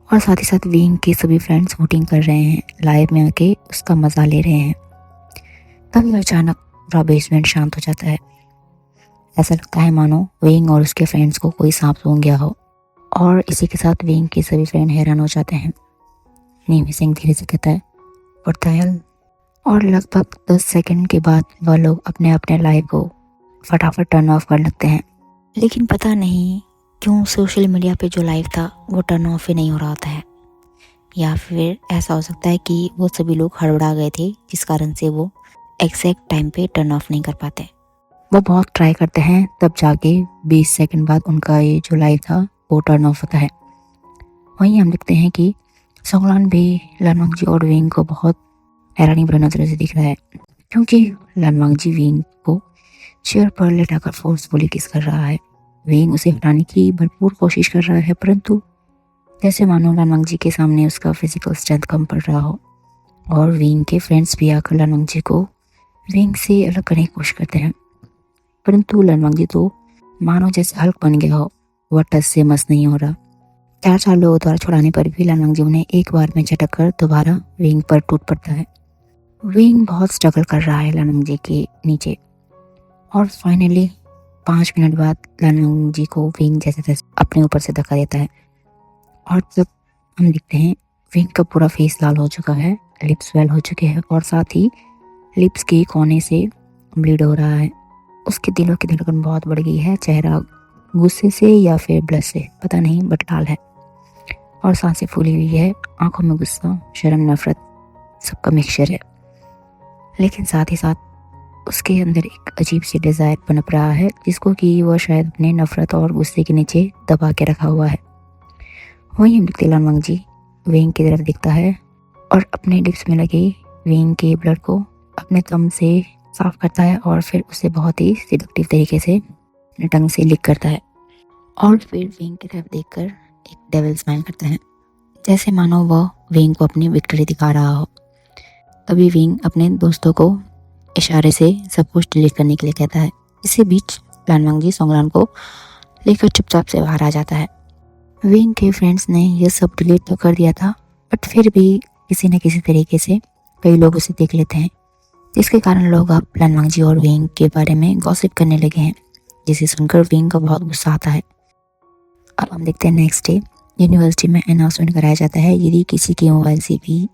और साथ ही साथ विंग के सभी फ्रेंड्स वोटिंग कर रहे हैं, लाइव में आके उसका मजा ले रहे हैं। तभी अचानक पूरा बेसमेंट शांत हो जाता है। ऐसा लगता है मानो विंग और उसके फ्रेंड्स को कोई सांप सूंघ गया हो और इसी के साथ विंग के सभी फ्रेंड हैरान हो जाते हैं। नीमी सिंह धीरे से कहता है, व्हाट द हेल। और लगभग 10 सेकंड के बाद वह लोग अपने अपने लाइव को फटाफट टर्न ऑफ कर लगते हैं। लेकिन पता नहीं क्यों सोशल मीडिया पे जो लाइव था वो टर्न ऑफ ही नहीं हो रहा होता है, या फिर ऐसा हो सकता है कि वो सभी लोग हड़बड़ा गए थे जिस कारण से वो एग्जैक्ट टाइम पे टर्न ऑफ नहीं कर पाते। वो बहुत ट्राई करते हैं तब जाके 20 सेकंड बाद उनका ये जो लाइव था वो टर्न ऑफ होता है। वहीं हम देखते हैं कि सोंगलान भी लनवांग जी और विंग को बहुत हैरानी भरी नजरों से दिख रहा है, क्योंकि लनवांग जी विंग को चेयर पर लेटाकर फोर्सफुली किस कर रहा है। विंग उसे हटाने की भरपूर कोशिश कर रहा है, परंतु जैसे मानो लनवांग जी के सामने उसका फिजिकल स्ट्रेंथ कम पड़ रहा हो। और विंग के फ्रेंड्स भी आकर लनवांग जी को विंग से अलग करने की कोशिश करते हैं, परंतु लनवांग जी तो मानो जैसे हल्क बन गया हो, वह टस से मस नहीं हो रहा। 4 लोगों द्वारा छुड़ाने पर भी लनवांग जी उन्हें एक बार में झटक कर दोबारा विंग पर टूट पड़ता है। विंग बहुत स्ट्रगल कर रहा है लनवांग जी के नीचे और फाइनली 5 मिनट बाद लनवांग जी को विंग जैसे तैसे अपने ऊपर से धक्का देता है। और जब हम देखते हैं विंग का पूरा फेस लाल हो चुका है, लिप्स स्वेल हो चुके हैं और साथ ही लिप्स के कोने से ब्लीड हो रहा है। उसके दिलों की धड़कन बहुत बढ़ गई है। चेहरा गुस्से से या फिर ब्लश से पता नहीं बट लाल है और सांसें फूली हुई है। आंखों में गुस्सा, शर्म, नफरत सबका मिक्सचर है। लेकिन साथ ही साथ उसके अंदर एक अजीब सी डिज़ायर पनप रहा है जिसको कि वह शायद अपने नफरत और गुस्से के नीचे दबा के रखा हुआ है। वहीं हम देखते लान वांगजी विंग की तरफ दिखता है और अपने लिप्स में लगे विंग के ब्लड को अपने थंब से साफ करता है और फिर उसे बहुत ही सिडक्टिव तरीके से अपने टंग से लिक करता है और फिर विंग की तरफ देखकर एक डेविल स्माइल करता है, जैसे मानो वह विंग को अपनी विक्ट्री दिखा रहा हो। तभी विंग अपने दोस्तों को इशारे से सब कुछ डिलीट करने के लिए कहता है। इसी बीच लान वांगजी सोंगलान को लेकर चुपचाप से बाहर आ जाता है। विंग के फ्रेंड्स ने यह सब डिलीट तो कर दिया था बट फिर भी किसी न किसी तरीके से कई लोग उसे देख लेते हैं, जिसके कारण लोग अब लान वांगजी और विंग के बारे में गॉसिप करने लगे हैं, जिसे सुनकर विंग का बहुत गुस्सा आता है। अब हम देखते हैं नेक्स्ट डे यूनिवर्सिटी में अनाउंसमेंट कराया जाता है। यदि किसी के मोबाइल से भी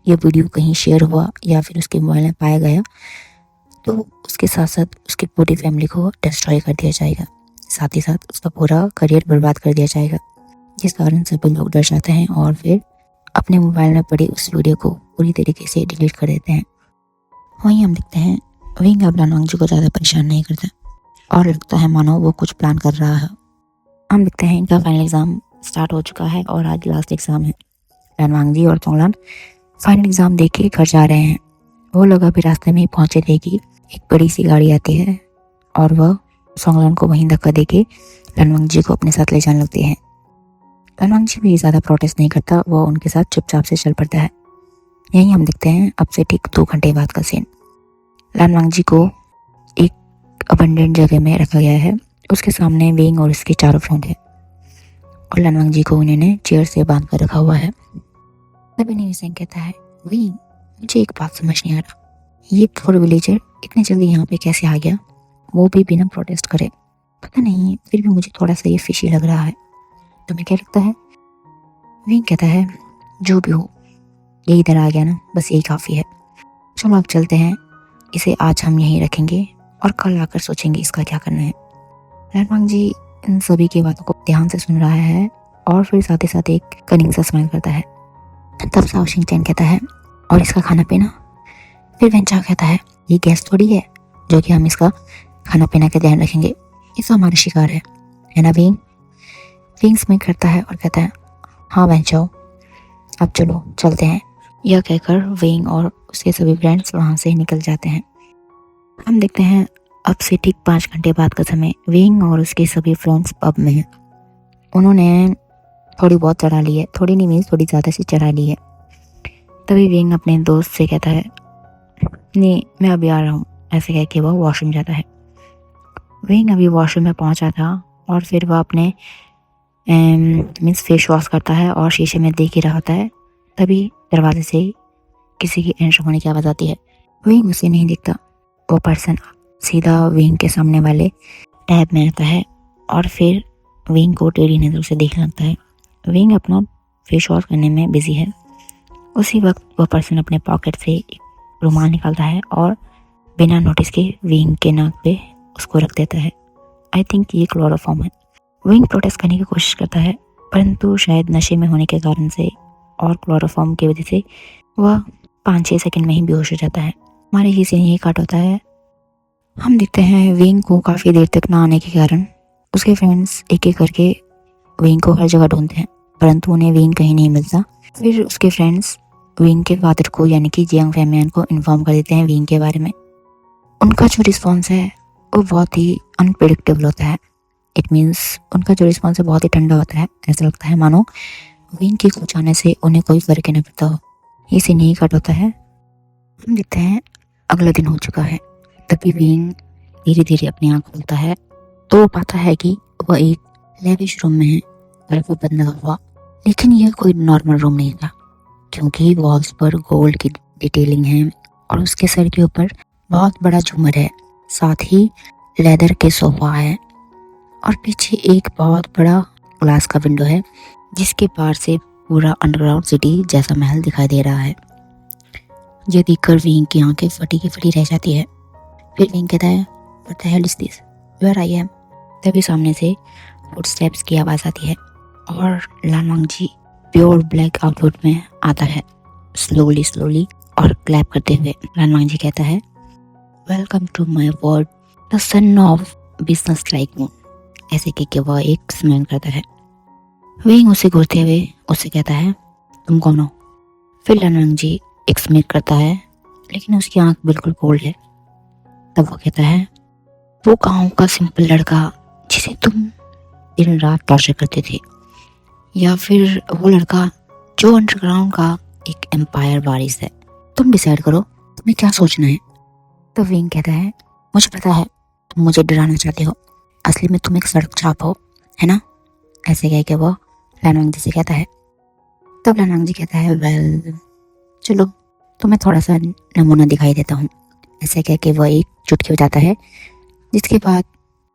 यह वीडियो कहीं शेयर हुआ या फिर उसके मोबाइल में पाया गया तो उसके साथ साथ उसकी पूरी फैमिली को डिस्ट्रॉय कर दिया जाएगा, साथ ही साथ उसका पूरा करियर बर्बाद कर दिया जाएगा, जिस कारण सभी लोग डर जाते हैं और फिर अपने मोबाइल में पड़ी उस वीडियो को पूरी तरीके से डिलीट कर देते हैं। वहीं हम देखते हैं विंग अब लान वांगजी को ज़्यादा परेशान नहीं करता और लगता है मानो वो कुछ प्लान कर रहा है। हम देखते हैं इनका फाइनल एग्ज़ाम स्टार्ट हो चुका है और आज लास्ट एग्ज़ाम है। लान वांगजी और सोंगलान फाइनल एग्ज़ाम दे के घर जा रहे हैं। वो लोग अभी रास्ते में ही पहुंचे थे कि एक बड़ी सी गाड़ी आती है और वह सोंगलान को वहीं धक्का देके लान वांगजी को अपने साथ ले जाने लगती है। लान वांगजी भी ज़्यादा प्रोटेस्ट नहीं करता, वो उनके साथ चुपचाप से चल पड़ता है। यहीं हम देखते हैं अब से ठीक 2 घंटे बाद का सीन। लान वांगजी को एक अबंडेंट जगह में रखा गया है। उसके सामने विंग और उसके चारों फ्रेंड है और लान वांगजी को उन्होंने चेयर से बांध कर रखा हुआ है। तभी न्यूज़ कहता है, विंग मुझे एक बात समझ नहीं आ रहा, ये पुअर विलेजर इतनी जल्दी यहाँ पे कैसे आ गया, वो भी बिना प्रोटेस्ट करे। पता नहीं, फिर भी मुझे थोड़ा सा ये फिशी लग रहा है। तुम्हें क्या लगता है? विंग कहता है, जो भी हो ये इधर आ गया ना, बस यही काफ़ी है। चलो अब चलते हैं, इसे आज हम यहीं रखेंगे और कल आकर सोचेंगे इसका क्या करना है। लान वांगजी इन सभी की बातों को ध्यान से सुन रहा है और फिर साथ ही साथ एक कनिंग सा स्माइल करता है। तब साओशिंग चैन कहता है, और इसका खाना पीना? फिर वेंचाओ कहता है, ये गैस थोड़ी है जो कि हम इसका खाना पीना का ध्यान रखेंगे, ये तो हमारा शिकार है ना विंग? विंग स्माइल करता है और कहता है, हाँ वेंचाओ, अब चलो चलते हैं। यह कहकर विंग और उसके सभी फ्रेंड्स वहाँ से निकल जाते हैं। हम देखते हैं अब से ठीक 5 घंटे बाद का समय। विंग और उसके सभी फ्रेंड्स पब में हैं। उन्होंने थोड़ी बहुत चढ़ा ली है, थोड़ी नहीं मीन्स थोड़ी ज़्यादा सी चढ़ा ली है। तभी विंग अपने दोस्त से कहता है, नहीं मैं अभी आ रहा हूँ, ऐसे कह के वह वॉशरूम जाता है। विंग अभी वॉशरूम में पहुँचा था और फिर वह अपने मीन्स फेस वॉश करता है और शीशे में देख ही रहा होता है। तभी दरवाजे से किसी की एंटर होने की आवाज़ आती है। विंग उसे नहीं दिखता, वो पर्सन सीधा विंग के सामने वाले टैब में आता है और फिर विंग को टेढ़ी नज़र से देखने लगता है। विंग अपना फेस वॉश करने में बिजी है। उसी वक्त वह पर्सन अपने पॉकेट से एक रुमाल निकालता है और बिना नोटिस के विंग के नाक पे उसको रख देता है। आई थिंक ये क्लोरोफॉर्म है। विंग प्रोटेस्ट करने की कोशिश करता है परंतु शायद नशे में होने के कारण से और क्लोरोफॉर्म की वजह से वह 5-6 सेकंड में ही बेहोश हो जाता है। हमारे ही सीन यही काट होता है। हम देखते हैं विंग को काफ़ी देर तक ना आने के कारण उसके फ्रेंड्स एक एक करके विंग को हर जगह ढूंढते हैं परंतु उन्हें विंग कहीं नहीं मिलता। फिर उसके फ्रेंड्स विंग के फादर को यानी कि जियांग फैमियन को इन्फॉर्म कर देते हैं विंग के बारे में। उनका जो रिस्पॉन्स है वो बहुत ही अनप्रेडिक्टेबल होता है। इट मीन्स उनका जो रिस्पॉन्स है बहुत ही ठंडा होता है। ऐसा लगता है मानो विंग के कुछ आने से उन्हें कोई फर्क ही नहीं पड़ता हो। ये सीन यही कट होता है। हम देखते हैं अगला दिन हो चुका है। तभी विंग धीरे धीरे अपनी आँख खोलता है तो वो पाता है कि वह एक लेविश रूम में है और वो बंद हुआ। लेकिन यह कोई नॉर्मल रूम नहीं था क्योंकि वॉल्स पर गोल्ड की डिटेलिंग है और उसके सर के ऊपर बहुत बड़ा झूमर है, साथ ही लेदर के सोफा है और पीछे एक बहुत बड़ा ग्लास का विंडो है जिसके पार से पूरा अंडरग्राउंड सिटी जैसा महल दिखाई दे रहा है। ये देखकर विंग की आंखें फटी की फटी रह जाती है। फिर विंग कहता है, what the hell is this, where I am. तभी सामने से फुटस्टेप्स की आवाज़ आती है और Lan Wang Ji pure black outfit में आता है, स्लोली स्लोली और क्लैप करते हुए। लान वांग जी कहता है, welcome to my world the son of business like moon. ऐसे कह के वह एक स्माइल करता है। विंग उसे घूरते हुए उससे कहता है, तुम कौन हो। फिर लान वांग जी एक स्माइल करता है, लेकिन उसकी आंख बिल्कुल कोल्ड है। तब वो कहता है, वो गांव का सिंपल लड़का जिसे तुम दिन रात टॉर्चर करते थे, या फिर वो लड़का जो अंडरग्राउंड का एक एम्पायर वारिस है। तुम डिसाइड करो तुम्हें क्या सोचना है। तो विंग कहता है, मुझे पता है तुम मुझे डराना चाहते हो, असली में तुम एक सड़क छाप हो, है ना। ऐसे कह के वो लान वांग जी से कहता है। तब लान वांग जी कहता है, वेल चलो तुम्हें थोड़ा सा नमूना दिखाई देता हूँ। ऐसे कह के वह एक चुटकी बजाता है, जिसके बाद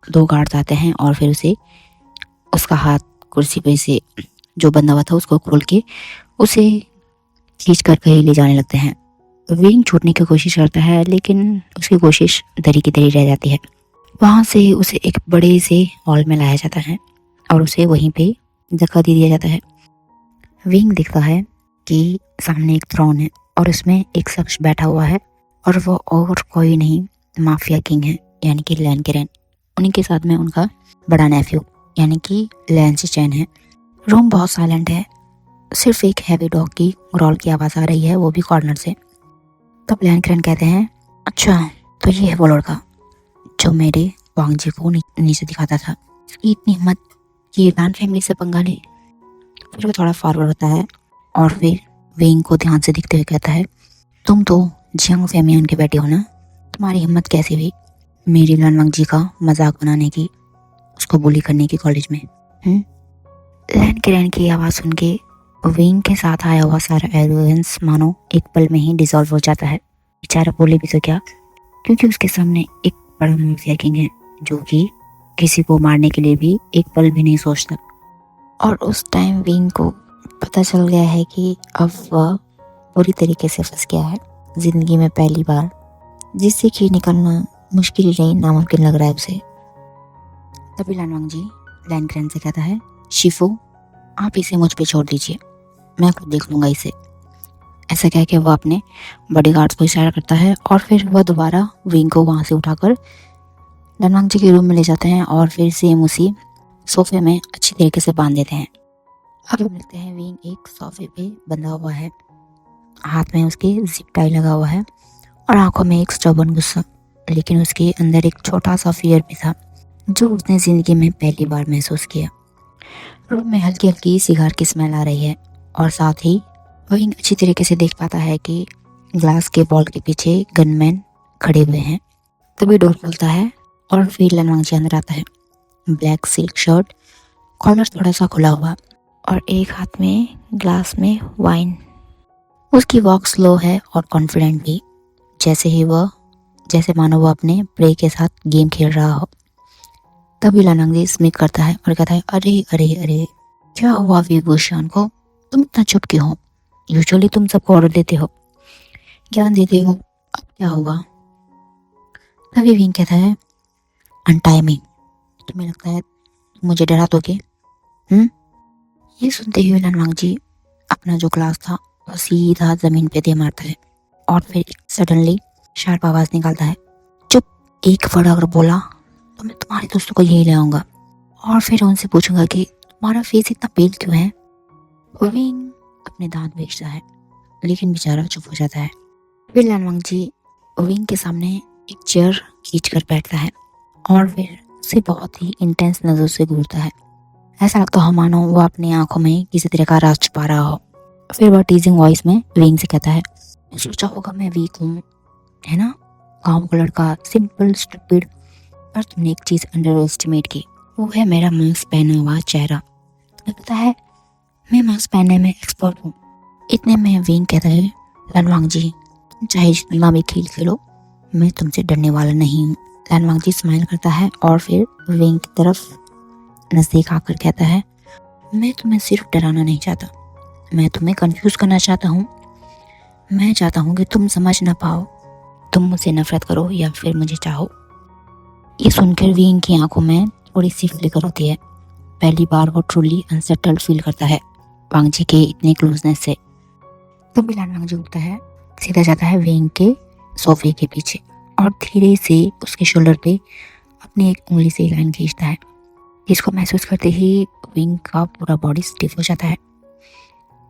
2 गार्ड्स आते हैं और फिर उसे उसका हाथ कुर्सी पे से जो बंधा हुआ था उसको खोल के उसे खींच कर कहीं ले जाने लगते हैं। विंग छूटने की कोशिश करता है, लेकिन उसकी कोशिश दरी की दरी रह जाती है। वहाँ से उसे एक बड़े से हॉल में लाया जाता है और उसे वहीं पे धक्का दे दिया जाता है। विंग दिखता है कि सामने एक थ्रोन है और उसमें एक शख्स बैठा हुआ है और वो और कोई नहीं माफिया किंग है, यानी कि लैन केरेन। उन्हीं के साथ में उनका बड़ा नेफ्यू यानी कि लैन चैन है। रूम बहुत साइलेंट है, सिर्फ एक हैवी डॉग की ग्रॉल की आवाज़ आ रही है, वो भी कॉर्नर से। तब लैन केरेन कहते हैं, अच्छा तो ये है वो लड़का जो मेरे वांग जी को नीचे दिखाता था, इसकी इतनी हिम्मत कि ये लैन फैमिली से पंगा ले। फिर वो थोड़ा फॉरवर्ड होता है और फिर विंग को ध्यान से देखते हुए कहता है, तुम तो जियांग फेमियान के बेटे हो ना, तुम्हारी हिम्मत कैसे हुई मेरी लान वांग जी का मजाक बनाने की, उसको बुली करने की कॉलेज में। लैन केरेन की आवाज़ सुन के विंग के साथ आया हुआ सारा एरोगेंस मानो एक पल में ही डिसॉल्व हो जाता है। बेचारा बोले भी तो क्या, क्योंकि उसके सामने एक बड़ा माफिया किंग है जो कि किसी को मारने के लिए भी एक पल भी नहीं सोचता। और उस टाइम विंग को पता चल गया है कि अब वह बुरी तरीके से फंस गया है। जिंदगी में पहली बार जिससे कि निकलना मुश्किल ही नहीं, नामुमकिन लग रहा है उसे। तभी लान वांग जी लैन केरेन से कहता है, शिफू आप इसे मुझ पे छोड़ दीजिए, मैं खुद देख लूँगा इसे। ऐसा कह के वह अपने बॉडीगार्ड्स को इशारा करता है और फिर वह दोबारा विंग को वहाँ से उठाकर लान वांग जी के रूम में ले जाते हैं और फिर सेम उसी सोफे में अच्छी तरीके से बांध देते हैं। अब हम देखते हैं विंग एक सोफे पे बंधा हुआ है, हाथ में उसके जिप टाई लगा हुआ है और आंखों में एक स्टबर्न गुस्सा, लेकिन उसके अंदर एक छोटा सा फियर भी था जो उसने जिंदगी में पहली बार महसूस किया। रूम में हल्की हल्की सिगार की स्मेल आ रही है और साथ ही विंग अच्छी तरीके से देख पाता है कि ग्लास के वॉल के पीछे गनमैन खड़े हुए हैं। तभी डोर खुलता है और फिर लान वांग जी अंदर आता है, ब्लैक सिल्क शर्ट, कॉलर थोड़ा सा खुला हुआ और एक हाथ में ग्लास में वाइन। उसकी वॉक स्लो है और कॉन्फिडेंट भी, जैसे मानो वो अपने प्रे के साथ गेम खेल रहा हो। तभी लान वांग जी स्मिक करता है और कहता है, अरे अरे अरे क्या हुआ विभूषण को, तुम इतना चुप क्यों हो, यूजुअली तुम सबको ऑर्डर देते हो, ज्ञान देते हो, अब क्या हुआ। तभी विंग कहता है, अनटाई मी, तुम्हें लगता है मुझे डरा दोगे। ये सुनते हुए लान वांग जी अपना जो ग्लास था वो सीधा जमीन पे दे मारता है और फिर सडनली शार्प आवाज निकालता है, चुप, एक वर्ड अगर बोला तो मैं तुम्हारे दोस्तों को यही ले आऊंगा और फिर उनसे पूछूंगा कि तुम्हारा फेस इतना पेल क्यों है। विंग अपने दांत बेचता है लेकिन बेचारा चुप हो जाता है। फिर लान वांग जी विंग के सामने एक चेयर खींच कर बैठता है और फिर उसे बहुत ही इंटेंस नजर से घूरता है। ऐसा लगता है मानो वो अपनी आंखों में किसी तरह का राज छुपा रहा हो। फिर वह टीजिंग वॉइस में विंग से कहता है, सोचा होगा मैं वीक हूँ, है ना, गाँव का लड़का, सिंपल स्टूपिड, पर तुमने एक चीज अंडर एस्टिमेट की, वो है मेरा मास्क पहना हुआ चेहरा। तुम्हें पता है मैं मास्क पहनने में एक्सपर्ट हूँ। इतने में विंग कहता है, लान वांग जी तुम चाहे जितना भी खेल खेलो, मैं तुमसे डरने वाला नहीं हूँ। लान वांग जी स्माइल करता है और फिर विंग की तरफ नजदीक आकर कहता है, मैं तुम्हें सिर्फ डराना नहीं चाहता, मैं तुम्हें कंफ्यूज करना चाहता हूँ। मैं चाहता हूँ कि तुम समझ ना पाओ, तुम मुझसे नफरत करो या फिर मुझे चाहो। ये सुनकर विंग की आंखों में थोड़ी सी फ्लिकर होती है। पहली बार वो ट्रूली अनसेटल्ड फील करता है वांग जी के इतने क्लोजनेस से। तो बिलान वांग जी उठता है, सीधा जाता है विंग के सोफे के पीछे और धीरे से उसके शोल्डर पे अपनी एक उंगली से लाइन खींचता है, जिसको महसूस करते ही विंग का पूरा बॉडी स्टिफ हो जाता है।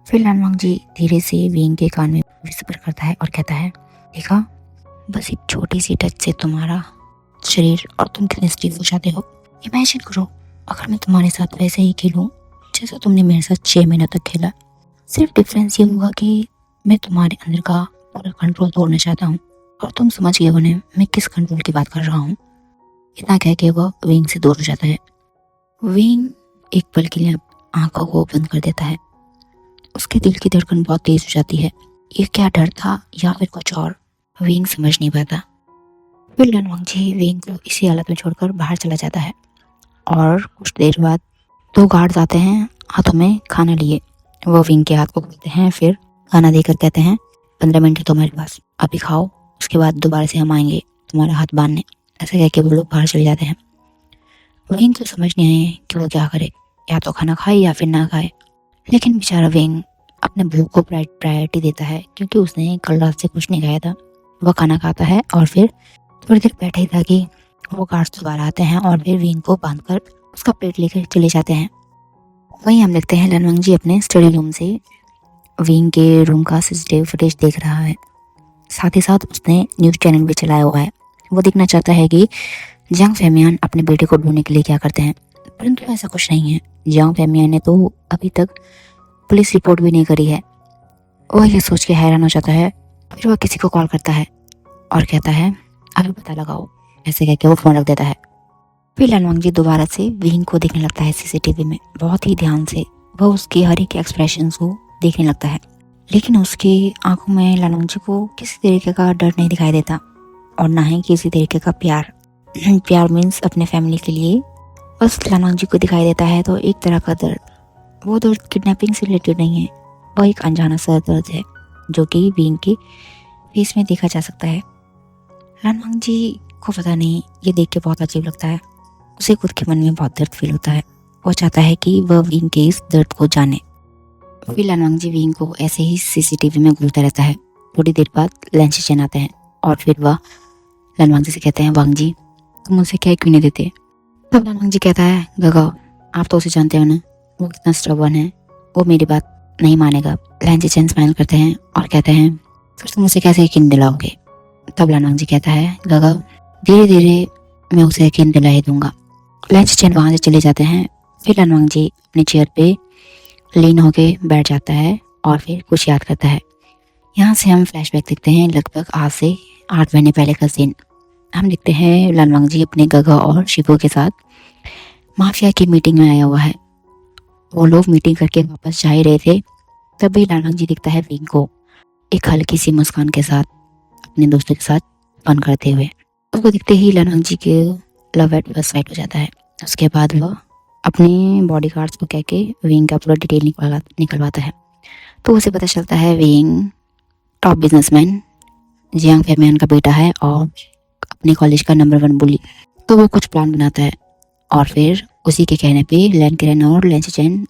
फिर लान वांग जी धीरे से विंग के कान में विस्पर करता है और कहता है, देखा, बस एक छोटी सी टच से तुम्हारा शरीर और तुम कितने स्टिफ हो जाते हो। इमेजिन करो अगर मैं तुम्हारे साथ वैसे ही खेलूं जैसा तुमने मेरे साथ 6 महीने तक खेला। सिर्फ डिफरेंस ये होगा कि मैं तुम्हारे अंदर का पूरा कंट्रोल तोड़ना चाहता हूँ और तुम समझ गए होने मैं किस कंट्रोल की बात कर रहा हूँ। इतना कह के वह विंग से दूर हो जाता है। विंग एक पल के लिए आंखों को बंद कर देता है। उसके दिल की धड़कन बहुत तेज हो जाती है। ये क्या डर था या फिर कुछ और, विंग समझ नहीं पाता। फिर लन वांग जी विंग को इसी हालत में छोड़कर बाहर चला जाता है और कुछ देर बाद 2 गार्ड्स आते हैं हाथों में खाना लिए। वो विंग के हाथ को खोलते हैं, फिर खाना देकर कहते हैं, 15 मिनट है तुम्हारे पास, अभी खाओ, उसके बाद दोबारा से हम आएंगे तुम्हारा हाथ बांधने। ऐसे कह के वो लोग बाहर चले जाते हैं। विंग को समझ नहीं आए कि वो क्या करे, या तो खाना खाए या फिर ना खाए। लेकिन बेचारा विंग अपने भूख को प्रायोरिटी देता है, क्योंकि उसने कल रात से कुछ नहीं खाया था। वह खाना खाता है और फिर थोड़ी देर बैठे ही था कि वो गार्ड्स दोबारा आते हैं और फिर विंग को बांधकर उसका प्लेट लेकर चले जाते हैं। वहीं हम देखते हैं लन वांग जी अपने स्टडी रूम से विंग के रूम का सीसीटीवी फुटेज देख रहा है। साथ ही साथ उसने न्यूज़ चैनल भी चलाया हुआ है। वो देखना चाहता है कि जियांग फेमियान अपने बेटे को ढूंढने के लिए क्या करते हैं, परंतु ऐसा कुछ नहीं है। जियांग फेमियान ने तो अभी तक पुलिस रिपोर्ट भी नहीं करी है। वह ये सोच के हैरान हो जाता है। फिर वह किसी को कॉल करता है और कहता है, अभी पता लगाओ। ऐसे कहकर वो फोन रख देता है। फिर लन वांग जी दोबारा से विंग को देखने लगता है सीसीटीवी में, बहुत ही ध्यान से। वह उसके हर एक एक्सप्रेशन को देखने लगता है, लेकिन उसकी आंखों में लन वांग जी को किसी तरीके का डर नहीं दिखाई देता और ना ही किसी तरीके का प्यार। प्यार मीन्स अपने फैमिली के लिए। बस लन वांग जी को दिखाई देता है तो एक तरह का दर्द। वो दर्द किडनैपिंग से रिलेटेड नहीं है, वह एक अनजाना सा दर्द है जो कि विंग के फेस में देखा जा सकता है। लन वांग जी को पता नहीं, ये देख के बहुत अजीब लगता है। उसे खुद के मन में बहुत दर्द फील होता है। वो चाहता है कि वह विंग के इस दर्द को जाने। फिर लन वांग जी विंग को ऐसे ही सीसीटीवी में घूरता रहता है। थोड़ी देर बाद लंच चैन आते हैं और फिर वह लन वांग जी से कहते हैं, वांग जी तुम मुझसे क्या क्यों नहीं देते। तब लन वांग जी कहता है, गगा आप तो उसे जानते हो ना, वो कितना स्टबर्न है, वो मेरी बात नहीं मानेगा। लंच चैन स्माइल करते हैं और कहते हैं, फिर तुम उसे कैसे यकीन दिलाओगे। तब लन वांग जी कहता है, गगा धीरे धीरे मैं उसे यकीन दिला ही दूंगा। लंच चैन वहाँ से चले जाते हैं। फिर लन वांग जी अपनी चेयर पे लीन होके बैठ जाता है और फिर कुछ याद करता है। यहाँ से हम फ्लैशबैक देखते हैं लगभग आज से 8 महीने पहले का सीन। हम देखते हैं लन वांग जी अपने गगा और शिवो के साथ माफिया की मीटिंग में आया हुआ है। वो लोग मीटिंग करके वापस जा ही रहे थे, तभी लन वांग जी दिखता है विंग को एक हल्की सी मुस्कान के साथ अपने दोस्तों के साथ फन करते हुए। उसको दिखते ही लन वांग जी के लव एट फर्स्ट साइट हो जाता है। उसके बाद वह अपने बॉडीगार्ड्स को कह के विंग का पूरा डिटेल निकलवाता है। तो उसे पता चलता है विंग टॉप बिजनेसमैन जियांग फेमियान का बेटा है और अपने कॉलेज का नंबर 1 बुली। तो वो कुछ प्लान बनाता है और फिर उसी के कहने पे लैन किरण और लेंची चैन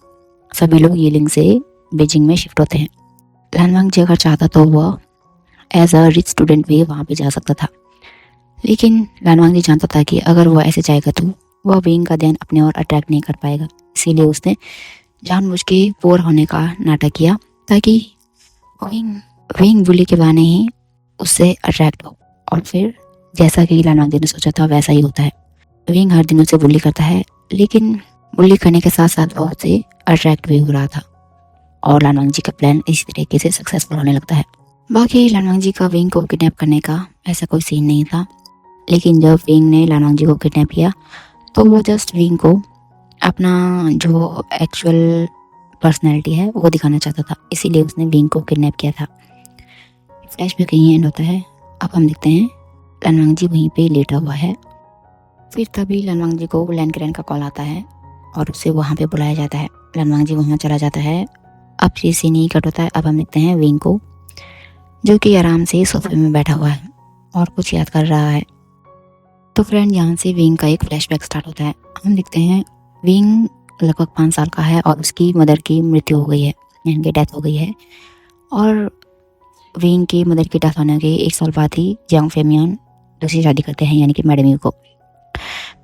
सभी लोग यीलिंग से बीजिंग में शिफ्ट होते हैं। लन वांग जी अगर चाहता तो वह एज अ रिच स्टूडेंट भी वहाँ पे जा सकता था, लेकिन लन वांग जी जानता था कि अगर वह ऐसे जाएगा तो वह विंग का ध्यान अपने ओर अट्रैक्ट नहीं कर पाएगा। इसीलिए उसने जानबूझ के पोर होने का नाटक किया ताकि विंग बुली के बहाने ही उससे अट्रैक्ट हो। और फिर जैसा कि लन वांग जी ने सोचा था वैसा ही होता है। विंग हर दिन उसे बुली करता है, लेकिन बुली करने के साथ साथ वह उससे अट्रैक्ट भी हो रहा था और लन वांग जी का प्लान इसी तरीके से सक्सेसफुल होने लगता है। बाकी लन वांग जी का विंग को किडनैप करने का ऐसा कोई सीन नहीं था, लेकिन जब विंग ने लन वांग जी को किडनैप किया तो वो जस्ट विंग को अपना जो एक्चुअल पर्सनैलिटी है वो दिखाना चाहता था, इसीलिए उसने विंग को किडनैप किया था। फ्लैश में कहीं एंड होता है। अब हम देखते हैं लन वांग जी वहीं पे लेटा हुआ है। फिर तभी लन वांग जी को लैन किरण का कॉल आता है और उसे वहाँ पे बुलाया जाता है। लन वांग जी वहाँ चला जाता है अब ये सीन नहीं कट होता है। अब हम देखते हैं विंग को, जो कि आराम से सोफे में बैठा हुआ है और कुछ याद कर रहा है। तो फ्रेंड, यहाँ से विंग का एक फ्लैशबैक स्टार्ट होता है। हम देखते हैं विंग लगभग 5 साल का है और उसकी मदर की मृत्यु हो गई है, यानी कि डेथ हो गई है। और विंग की मदर की डेथ होने के 1 साल बाद ही जियांग फेमियान दूसरी शादी करते हैं, यानी कि मैडम यू को।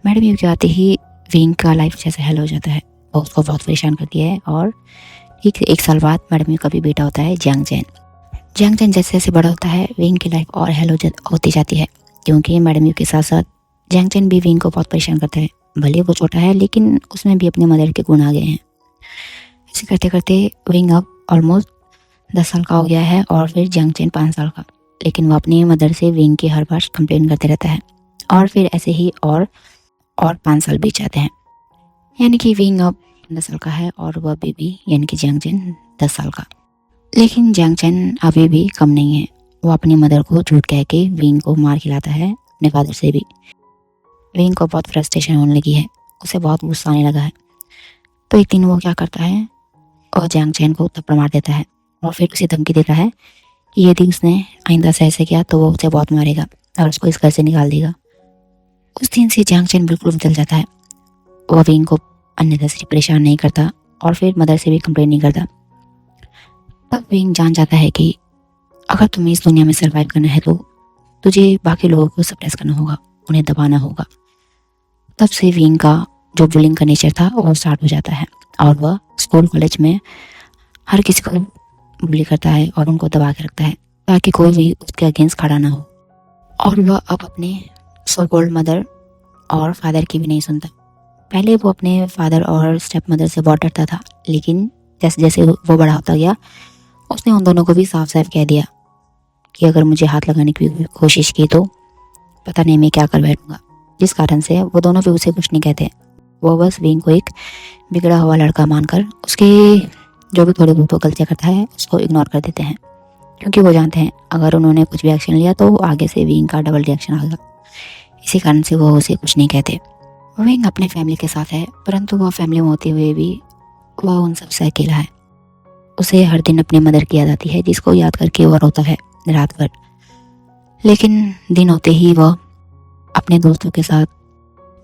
मैडम यू के आते ही विंग का लाइफ जैसे हेल हो जाता है, वो उसको बहुत परेशान करती है। और ठीक 1 साल बाद मैडम यू का भी बेटा होता है जियांग चैन। जियांग चैन जैसे जैसे बड़ा होता है, विंग की लाइफ और हेल होती जाती है, क्योंकि मैडम यू के साथ साथ जियांग चैन भी विंग को बहुत परेशान करता है। भले वो छोटा है, लेकिन उसमें भी अपने मदर के गुण आ गए हैं। ऐसे करते करते विंग अब ऑलमोस्ट 10 साल का हो गया है और फिर जियांग चैन 5 साल का। लेकिन वो अपनी मदर से विंग की हर बार कंप्लेन करते रहता है। और फिर ऐसे ही और 5 साल बीत जाते हैं, यानी कि विंग अब 15 साल का है और वह बेबी यानी कि जियांग चैन 10 साल का। लेकिन जियांग चैन अभी भी कम नहीं है। वो अपनी मदर को झूठ कह के विंग को मार खिलाता है, अपने फादर से भी। विंग को बहुत फ्रस्ट्रेशन होने लगी है, उसे बहुत गुस्सा आने लगा है। तो एक दिन वो क्या करता है, और जियांग चैन को थप्पड़ मार देता है और फिर उसे धमकी देता है कि यदि उसने आइंदा से ऐसे किया तो वो उसे बहुत मारेगा और उसको इस घर से निकाल देगा। उस दिन से जियांग चैन बिल्कुल बदल जाता है। वह विंग को अन्यथा से परेशान नहीं करता और फिर मदर से भी कंप्लेन नहीं करता। तब विंग जान जाता है कि अगर तुम्हें इस दुनिया में सर्वाइव करना है तो तुझे बाकी लोगों को सप्रेस करना होगा, उन्हें दबाना होगा। तब से विंग का जो बुलिंग का नेचर था वो स्टार्ट हो जाता है और वह स्कूल कॉलेज में हर किसी को बुली करता है और उनको दबा के रखता है, ताकि कोई भी उसके अगेंस्ट खड़ा ना हो। और वह अब अपने सो कॉल्ड मदर और फादर की भी नहीं सुनता। पहले वो अपने फादर और स्टेप मदर से बहुत डरता था, लेकिन जैसे जैसे वो बड़ा होता गया उसने उन दोनों को भी साफ साफ कह दिया कि अगर मुझे हाथ लगाने की कोशिश की तो पता नहीं मैं क्या कर बैठूंगा। जिस कारण से वो दोनों भी उसे कुछ नहीं कहते। वो बस विंग को एक बिगड़ा हुआ लड़का मानकर उसके जो भी थोड़ी बहुत गलतियाँ करता है उसको इग्नोर कर देते हैं, क्योंकि वो जानते हैं अगर उन्होंने कुछ भी एक्शन लिया तो आगे से विंग का डबल रिएक्शन आएगा। इसी कारण से वो उसे कुछ नहीं कहते। विंग अपने फैमिली के साथ है, परंतु वह फैमिली में होते हुए भी वह उन सबसे अकेला है। उसे हर दिन अपनी मदर की याद आती है, जिसको याद करके वह रोता है रात भर। लेकिन दिन होते ही वह अपने दोस्तों के साथ,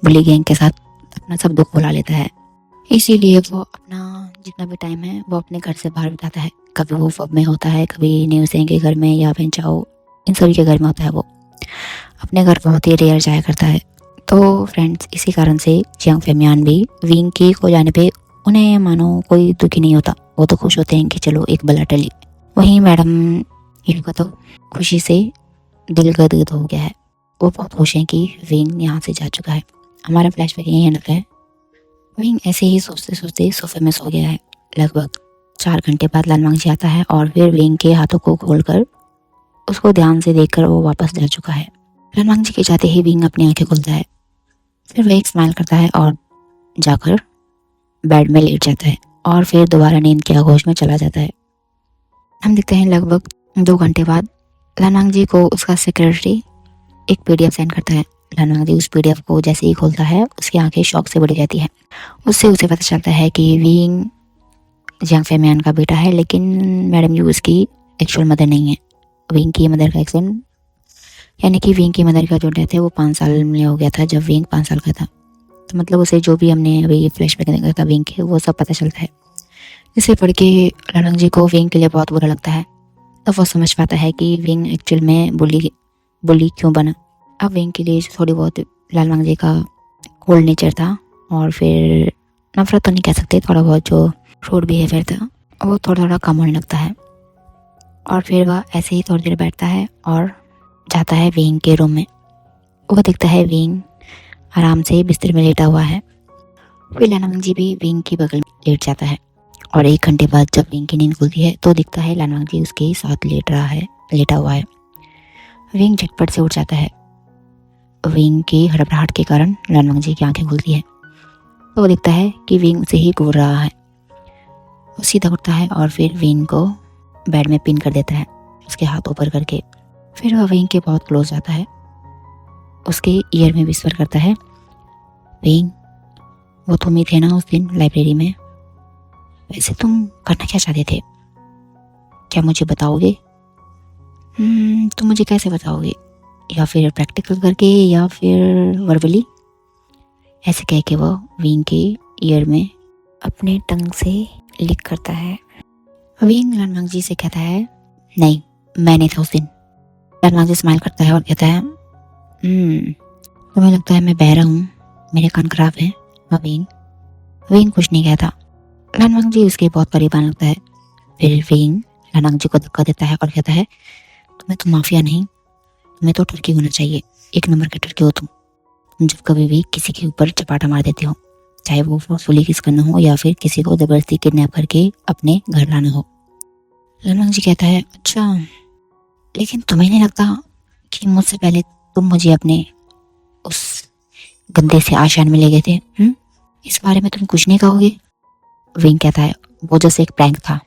बुली गैंग के साथ अपना सब दुख भुला लेता है। इसीलिए वो अपना जितना भी टाइम है वो अपने घर से बाहर बिताता है। कभी वो पब में होता है, कभी न्यूज़ें के घर में या वेंचाओ, इन सभी के घर में होता है। वो अपने घर बहुत ही रेयर जाया करता है। तो फ्रेंड्स, इसी कारण से जियांग फेमियान भी विंग की खो जाने पे उन्हें मानो कोई दुखी नहीं होता। वो तो खुश होते हैं कि चलो एक बला टली। वहीं मैडम यू का तो खुशी से दिल गदगद हो गया है। वो बहुत खुश हैं कि विंग यहाँ से जा चुका है। हमारा फ्लैशबैक यहीं एंड है। विंग ऐसे ही सोचते सोचते सोफे में सो गया है। लगभग 4 घंटे बाद लानवांग जी आता है और फिर विंग के हाथों को खोलकर उसको ध्यान से देखकर वो वापस जा चुका है। लानवांग जी के जाते ही विंग अपनी आंखें खोलता है। फिर वह एक स्माइल करता है और जाकर बेड में लेट जाता है और फिर दोबारा नींद के आगोश में चला जाता है। हम देखते हैं लगभग 2 घंटे बाद लानवांग जी को उसका सेक्रेटरी एक पीडीएफ सेंड करता है। लानवांग जी उस पीडीएफ को जैसे ही खोलता है उसकी आंखें शौक से बढ़ जाती है। उससे उसे पता चलता है कि विंग जियांग फेमियान का बेटा है, लेकिन मैडम यू उसकी एक्चुअल मदर नहीं है। विंग की मदर का एक्सीडेंट, यानी कि विंग की मदर का जो डेथ है वो 5 साल में हो गया था, जब विंग 5 साल का था। तो मतलब उसे जो भी हमने अभी फ्लैशबैक देखा था विंग के, वो सब पता चलता है। इसे पढ़ के लानवांग जी को विंग के लिए बहुत बुरा लगता है। तब वो समझ पाता है कि विंग एक्चुअल में बुली क्यों बना। अब विंग के लिए थोड़ी बहुत लानवांग जी का कोल्ड नेचर था और फिर नफरत तो नहीं कह सकते, थोड़ा बहुत जो रूड बिहेवियर था वो थोड़ा थोड़ा कम होने लगता है। और फिर वह ऐसे ही थोड़ी देर बैठता है और जाता है विंग के रूम में। वो देखता है विंग आराम से बिस्तर में लेटा हुआ है। फिर लानवांग जी भी विंग की बगल में लेट जाता है और 1 घंटे बाद जब विंग की नींद खुलती है तो दिखता है लानवांग जी उसके साथ लेटा हुआ है। विंग झटपट से उठ जाता है। विंग की हड़बड़ाहट के कारण लानवांग जी की आंखें खुलती है तो वो दिखता है कि विंग उसे ही घूर रहा है। वो सीधा उठता है और फिर विंग को बेड में पिन कर देता है, उसके हाथ ऊपर करके। फिर वह विंग के बहुत क्लोज आता है, उसके ईयर में विस्पर करता है, विंग वो तुम ही थे ना उस दिन लाइब्रेरी में। वैसे तुम करना क्या चाहते थे, क्या मुझे बताओगे? तुम मुझे कैसे बताओगे, या फिर प्रैक्टिकल करके या फिर वर्बली? ऐसे कह के वह विंग के ईयर में अपने टंग से लिक करता है। विंग लनवांग जी से कहता है, नहीं मैं नहीं था उस दिन। लनवांग जी स्माइल करता है और कहता है, तुम्हें लगता है मैं बहरा हूँ, मेरे कान खराब है? विंग विंग कुछ नहीं कहता। लनवांग जी उसके बहुत करीब आने लगता है। फिर विंग लनवांग जी को धक्का देता है और कहता है, तुम्हें तो माफिया नहीं, तुम्हें तो टर्की होना चाहिए। एक नंबर के टर्की हो तुम जब कभी भी किसी के ऊपर चपाटा मार देते हो, चाहे वो फोर्सफुली किस करना हो या फिर किसी को जबरदस्ती किडनैप करके अपने घर लाना हो। लनवांग जी कहता है, अच्छा लेकिन तुम्हें नहीं लगता कि मुझसे पहले तुम मुझे अपने उस गंदे से आशान में ले गए थे? इस बारे में तुम कुछ नहीं कहोगे? विंग कहता है, वो जैसे एक प्रैंक था,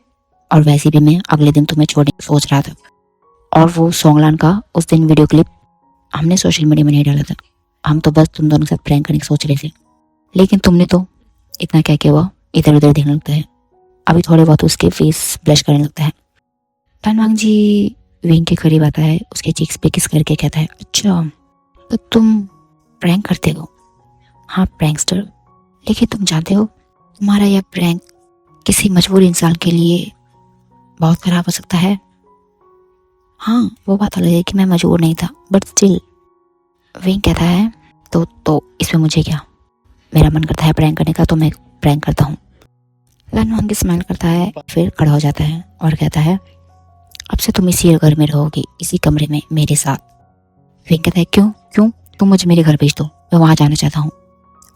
और वैसे भी मैं अगले दिन तुम्हें छोड़ने की सोच रहा था, और वो सोंगलान का उस दिन वीडियो क्लिप हमने सोशल मीडिया में नहीं डाला था। हम तो बस तुम दोनों के साथ प्रैंक करने की सोच रहे थे, लेकिन तुमने तो इतना कह के वह इधर उधर देखने लगता है। अभी थोड़े बहुत उसके फेस ब्लश करने लगता है। लनवांग जी विंग के करीब आता है, उसके चीक्स पे किस करके कहता है, अच्छा तो तुम प्रैंक करते हो? हाँ प्रैंकस्टर, लेकिन तुम जानते हो तुम्हारा यह प्रैंक किसी मजबूर इंसान के लिए बहुत खराब हो सकता है। हाँ वो बात अलग है कि मैं मजबूर नहीं था, बट स्टिल। विंग कहता है, तो इसमें मुझे क्या, मेरा मन करता है प्रैंक करने का तो मैं प्रैंक करता हूँ। लनवांग स्माइल करता है, फिर खड़ा हो जाता है और कहता है, अब से तुम इसी घर में रहोगी, इसी कमरे में मेरे साथ। विंग कहता है, क्यों क्यों तुम मुझे मेरे घर भेज दो, मैं वहाँ जाना चाहता हूँ,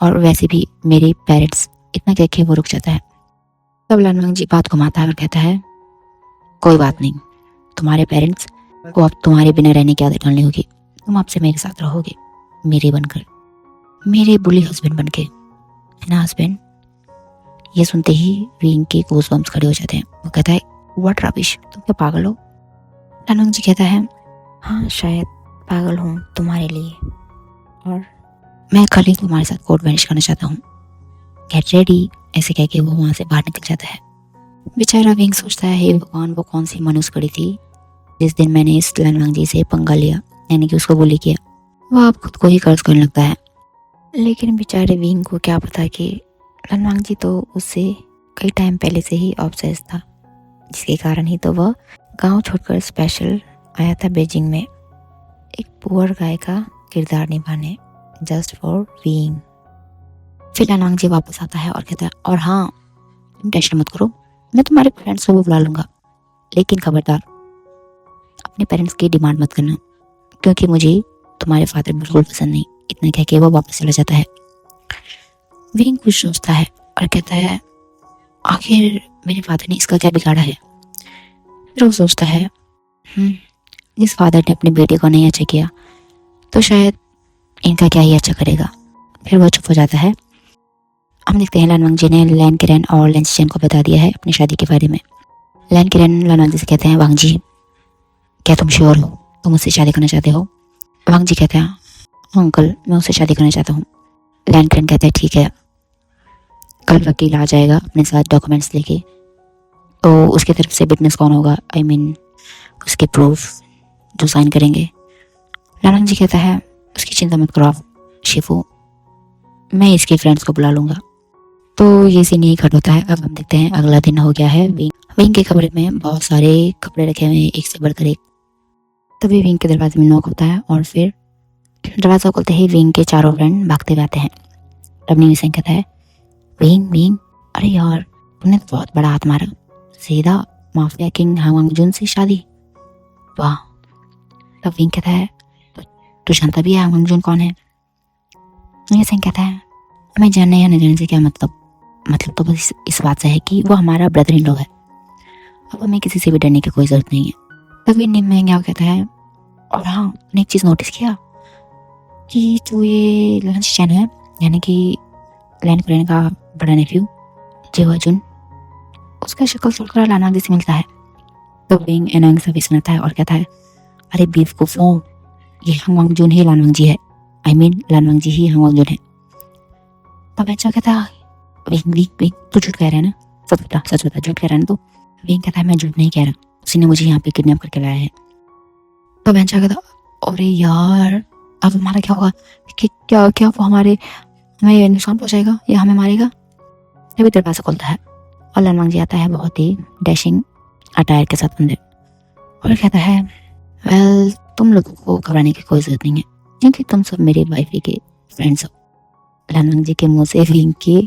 और वैसे भी मेरे पेरेंट्स। इतना कह के वो रुक जाता है। तब लनवांग जी बात घुमाता है और कहता है, कोई बात नहीं, तुम्हारे पेरेंट्स को अब तुम्हारे बिना रहने की आदत डालनी होगी। तुम आपसे मेरे साथ रहोगे, मेरे बनकर, मेरे बुली हस्बैंड बनके, है ना हस्बैंड? ये सुनते ही विंग के गूज़बम्प्स खड़े हो जाते हैं। वो कहता है, व्हाट रबिश, तुम क्या पागल हो? लनवांग जी कहता है, हाँ शायद पागल हूँ तुम्हारे लिए, और मैं कल ही तुम्हारे साथ कोर्ट वैनिश करना चाहता हूँ, गेट रेडी। ऐसे कह के वो वहाँ से बाहर निकल जाता है। बेचारा विंग सोचता है, हे भगवान, वो कौन सी मनुष्य कड़ी थी जिस दिन मैंने इस लनवांग जी से पंगा लिया, यानी कि उसको बुली किया। वो अब खुद को ही कर्ज करने लगता है। लेकिन बेचारे विंग को क्या पता कि लनवांग जी तो उससे कई टाइम पहले से ही ऑब्सेस था, जिसके कारण ही तो वह गांव छोड़कर स्पेशल आया था बीजिंग में, एक पुअर गाय का किरदार निभाने, जस्ट फॉर विंग। फिर लनवांग जी वापस आता है और कहता है, और हाँ तुम टेंशन मत करो, मैं तुम्हारे पेरेंट्स को भी बुला लूंगा, लेकिन खबरदार अपने पेरेंट्स की डिमांड मत करना, क्योंकि मुझे तुम्हारे फादर बिल्कुल पसंद नहीं। इतना कह के वो वापस चला जाता है। विंग कुछ सोचता है और कहता है, आखिर मेरे फादर ने इसका क्या बिगाड़ा है? फिर वो सोचता है, जिस फादर ने अपने बेटे को नहीं अच्छा किया तो शायद इनका क्या ही अच्छा करेगा। फिर वह चुप हो जाता है। हम देखते हैं लनवांग जी ने लैन किरण और लेन चेन को बता दिया है अपनी शादी के बारे में। लैन किरण लनवांग जी से कहते हैं, वांग जी क्या तुम श्योर हो, तुम मुझसे शादी करना चाहते हो? वांग जी कहते हैं, हाँ अंकल मैं उससे शादी करना चाहता हूँ। लैन किरण कहते हैं, ठीक है, कल वकील आ जाएगा अपने साथ डॉक्यूमेंट्स लेके, तो उसकी तरफ से विटनेस कौन होगा, आई मीन उसके प्रूफ जो साइन करेंगे। लनवांग जी कहता है, उसकी चिंता मत करो आप शिफू, मैं इसके फ्रेंड्स को बुला लूँगा। तो ये सीन यही खत्म होता है। अब हम देखते हैं अगला दिन हो गया है। विंग के कमरे में बहुत सारे कपड़े रखे हुए हैं, एक से बढ़कर एक। तभी विंग के दरवाजे में नॉक होता है, और फिर दरवाजा खोलते ही विंग के चारों फ्रेंड भागते हुए आते हैं। रबनी सिंह कहता है, विंग विंग, अरे यार तुमने तो बहुत बड़ा हाथ मारा, सीधा माफिया किंग हांग जुन से शादी, वाह। तब विंग कहता है, तू जानता भी है हांग जुन कौन है? सिंह कहता है, हमें जानने या न जानने से क्या मतलब तो बस इस बात से है कि वो हमारा ब्रदर इन लॉ है, अब हमें किसी से भी डरने की कोई जरूरत नहीं है। तभी निम्न कहता है, और हाँ मैंने एक चीज़ नोटिस किया कि जो ये लंच चैन है, यानी कि लैन कुरैन का बड़ा नेफ्यू जेवाजुन, उसका शक्ल थोड़ा लाना जैसे मिलता है। तो विंग एनोइंग सा सुनाता है और कहता है, अरे बेवकूफ़ों, ये हांग जुन ही लानवांग जी है, I mean लानवांग ji he Hong जुन है। तब बच्चा कहता है, विंग विंग विंग तू झूठ कह रहा है ना, सच बता, झूठ कह रहा है ना तू? विंग कहता है मैं झूठ नहीं कह रहा, उसी ने मुझे यहाँ पे किडनैप करके लाया है। तो बेंचा कहता अरे यार अब हमारा क्या होगा? कि क्या क्या वो हमें नुकसान पहुंचाएगा या हमें मारेगा? तभी दरवाजा खुलता है और लनवांग जी आता है बहुत ही डैशिंग अटायर के साथ अंदर और कहता है वेल तुम लोगों को घबराने की कोई जरूरत नहीं है क्योंकि तुम सब मेरे वाइफी के फ्रेंड्स हो। लनवांग जी के मुंह से विंग के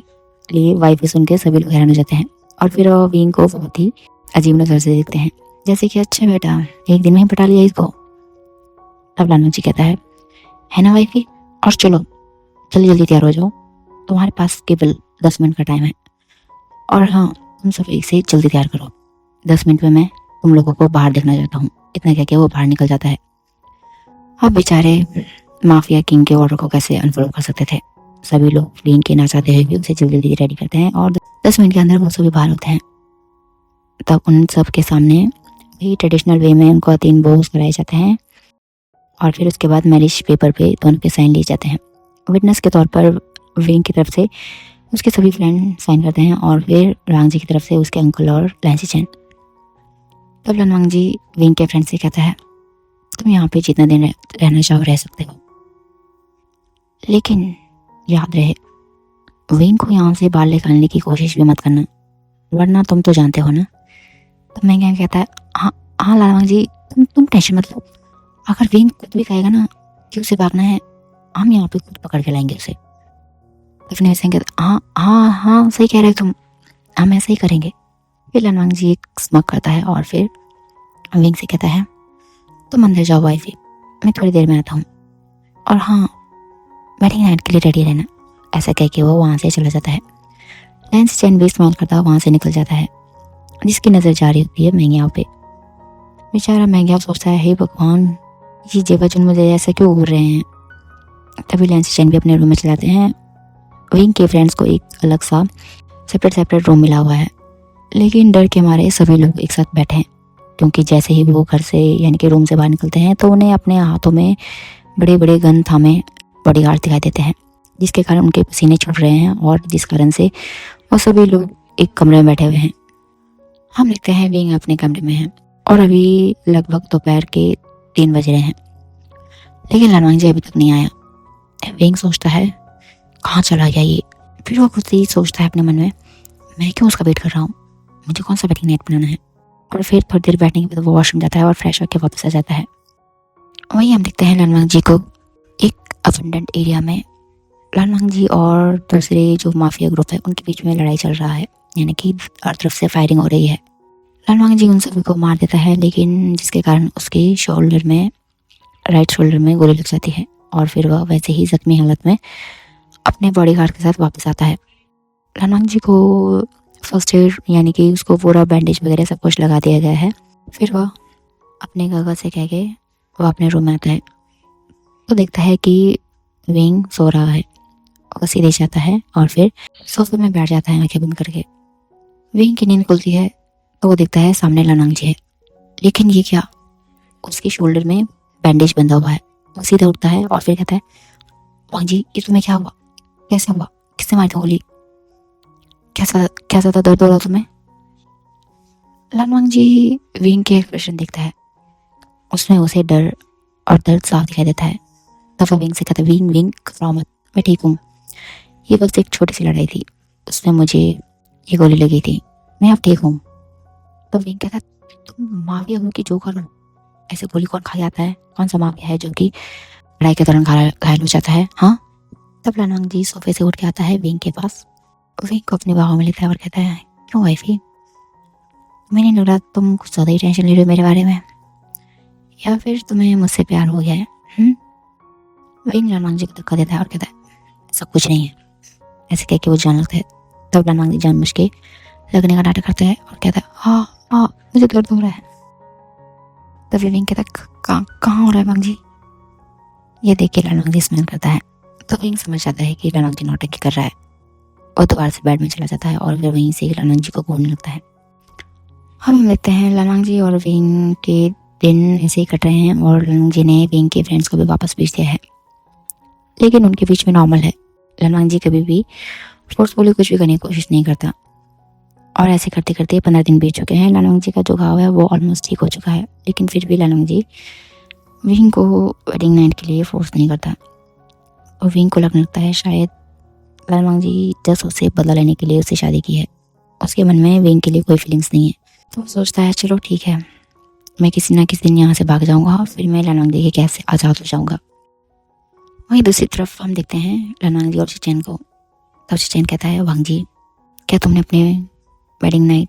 लिए वाइफी सुन के सभी लोग हैरान हो जाते हैं और फिर विंग को बहुत ही अजीब नजर से देखते हैं, जैसे कि अच्छा बेटा एक दिन में ही पटा लिया इसको। तब लनवांग जी कहता है ना वाइफी, और चलो जल्दी जल्दी तैयार हो जाओ, तुम्हारे पास केवल 10 मिनट का टाइम है और हाँ तुम सब एक से जल्दी तैयार करो, 10 मिनट में मैं तुम लोगों को बाहर देखना चाहता हूँ। इतना कह के वो बाहर निकल जाता है। अब बेचारे माफिया किंग के ऑर्डर को कैसे अनफॉलो कर सकते थे। सभी लोग विंग के ना चाहते हुए भी उसे जल्दी जल्दी रेडी करते हैं और 10 मिनट के अंदर वो सभी बाहर होते हैं। तब उन सब के सामने भी ट्रेडिशनल वे में उनको 3 बोस कराए जाते हैं और फिर उसके बाद मैरिज पेपर पे दोनों के साइन लिए जाते हैं। विटनेस के तौर पर विंग की तरफ से उसके सभी फ्रेंड साइन करते हैं और फिर लनवांग जी की तरफ से उसके अंकल और लैंसी चैन। तब लनवांग जी विंग के फ्रेंड से कहता है तुम यहाँ पे जितना दिन रहना चाहो रह सकते हो, लेकिन याद रहे विंग को यहाँ से बाहर निकालने की कोशिश भी मत करना, वरना तुम तो जानते हो ना। तो मैं क्या कहता है हाँ लनवांग जी तुम टेंशन मत लो, अगर विंग खुद भी कहेगा ना कि उसे भागना है हम यहाँ पे खुद पकड़ के लाएंगे उसे। तो फिर हाँ सही कह रहे हो तुम, हम ऐसे ही करेंगे। फिर लनवांग जी एक स्मग करता है और फिर विंग से कहता है तुम अंदर जाओ वाइफी, मैं थोड़ी देर में आता हूँ और हाँ वेडिंग नाइट के लिए रेडी रहना। ऐसा कह के वो वहाँ से चला जाता है। लैंसी चैन भी इस्तेमाल करता हुआ वहाँ से निकल जाता है, जिसकी नज़र जा रही होती है मैंग्याओ पे। बेचारा मैंग्याओ सोचता है हे भगवान ये जेबाजुन मुझे ऐसा क्यों घूर रहे हैं। तभी लैंसी चैन भी अपने रूम में चले जाते हैं। विंग के फ्रेंड्स को एक अलग सा सेपरेट रूम मिला हुआ है, लेकिन डर के मारे सभी लोग एक साथ बैठे हैं क्योंकि जैसे ही वो घर से यानी कि रूम से बाहर निकलते हैं तो उन्हें अपने हाथों में बड़े बड़े गन थामे बॉडीगार्ड दिखाई देते हैं, जिसके कारण उनके पसीने छूट रहे हैं और जिस कारण से वो सभी लोग एक कमरे में बैठे हुए हैं। हम देखते हैं विंग अपने कमरे में है और अभी लगभग दोपहर के 3 बज रहे हैं, लेकिन लनवांग जी अभी तक नहीं आया। विंग सोचता है कहाँ चला गया ये। फिर वो खुद से ही सोचता है अपने मन में मैं क्यों उसका वेट कर रहा हूँ, मुझे कौन सा वेडिंग नाइट बनाना है। और फिर थोड़ी देर बैठने के बाद वो वॉशरूम जाता है और फ्रेश होकर वापस आ जाता है। वहीं हम देखते हैं लनवांग जी को एक अबंडेंट एरिया में। लनवांग जी और दूसरे जो माफिया ग्रुप है उनके बीच में लड़ाई चल रहा है, यानी कि हर तरफ से फायरिंग हो रही है। लनवांग जी उन सभी को मार देता है, लेकिन जिसके कारण उसके राइट शोल्डर में गोली लग जाती है और फिर वह वैसे ही जख्मी हालत में अपने बॉडीगार्ड के साथ वापस आता है। लनवांग जी को फर्स्ट एड यानी कि उसको पूरा बैंडेज वगैरह सब कुछ लगा दिया गया है। फिर वह अपने काका से कह के वह अपने रूम में आता है तो देखता है कि विंग सो रहा है। वो सीधे जाता है और फिर सोफे में बैठ जाता है आंखें बंद करके। विंग की नींद खुलती है तो वो देखता है सामने लनवांग जी है, लेकिन ये क्या, उसके शोल्डर में बैंडेज बंधा हुआ है। वो सीधा उठता है और फिर कहता है वांग जी ये तुम्हें क्या हुआ, कैसे हुआ, किसने मारी थी गोली, कैसा ज्यादा दर्द हो रहा तुम्हें। लनवांग जी विंग के एक्सप्रेशन देखता है, उसमें उसे डर और दर्द साफ दिखाई देता है। तब वो विंग से कहता है विंग घबराओ मत, मैं ठीक हूँ, ये बस एक छोटी सी लड़ाई थी, उसमें मुझे ये गोली लगी थी, मैं अब ठीक हूँ। तो विंग कहता है तुम माफिया हो कि जो करो, ऐसे गोली कौन खा जाता है, कौन सा माफिया है जो कि लड़ाई के दौरान घायल हो जाता है। हाँ। तब लनवांग जी सोफे से उठ के आता है विंग के पास, विंग को अपनी बाहों में लेता है और कहता है क्यों वाइफी, मैंने लग रहा तुम कुछ ज़्यादा ही टेंशन ले रहे हो मेरे बारे में, या फिर तुम्हें मुझसे प्यार हो गया है। विंग लनवांग जी को धक्का देता है और कहता है ऐसा कुछ नहीं है। ऐसे कह के वो जान लगता है। तब लनवांग जी जानबूझ के लगने का नाटक करता है और कहता है हाँ मुझे दर्द हो रहा है। तब विंग कहता है कहाँ हो रहा है वांग जी। ये देख के लनवांग जी स्माइल करता है तो विंग समझ जाता है कि लनवांग जी नौटंकी कर रहा है और दोबारा से बेड में चला जाता है और फिर वहीं से लनवांग जी को घूमने लगता है। हम देखते हैं लनवांग जी और विंग के दिन ऐसे ही कट रहे हैं और लनवांग जी ने विंग के फ्रेंड्स को भी वापस भेज दिया है, लेकिन उनके बीच में नॉर्मल है। लनवांग जी कभी भी फोर्सफुली कुछ भी करने की कोशिश नहीं करता और ऐसे करते करते 15 दिन बीत चुके हैं। लालवांग जी का जो घाव है वो ऑलमोस्ट ठीक हो चुका है, लेकिन फिर भी लालवांग जी विंग को वेडिंग नाइट के लिए फोर्स नहीं करता। और विंग को लगने लगता है शायद लालवांग जी जस्ट उससे बदला लेने के लिए उससे शादी की है। उसके मन में विंग के लिए कोई फीलिंग्स नहीं है, तो सोचता है चलो ठीक है, मैं किसी ना किसी दिन यहाँ से भाग जाऊँगा और फिर मैं लालवांग जी के कैद से आज़ाद हो जाऊँगा। वहीं दूसरी तरफ हम देखते हैं लालवांग जी और चेचेन को। तब चेचेन कहता है वांग जी, क्या तुमने अपने वेडिंग नाइट?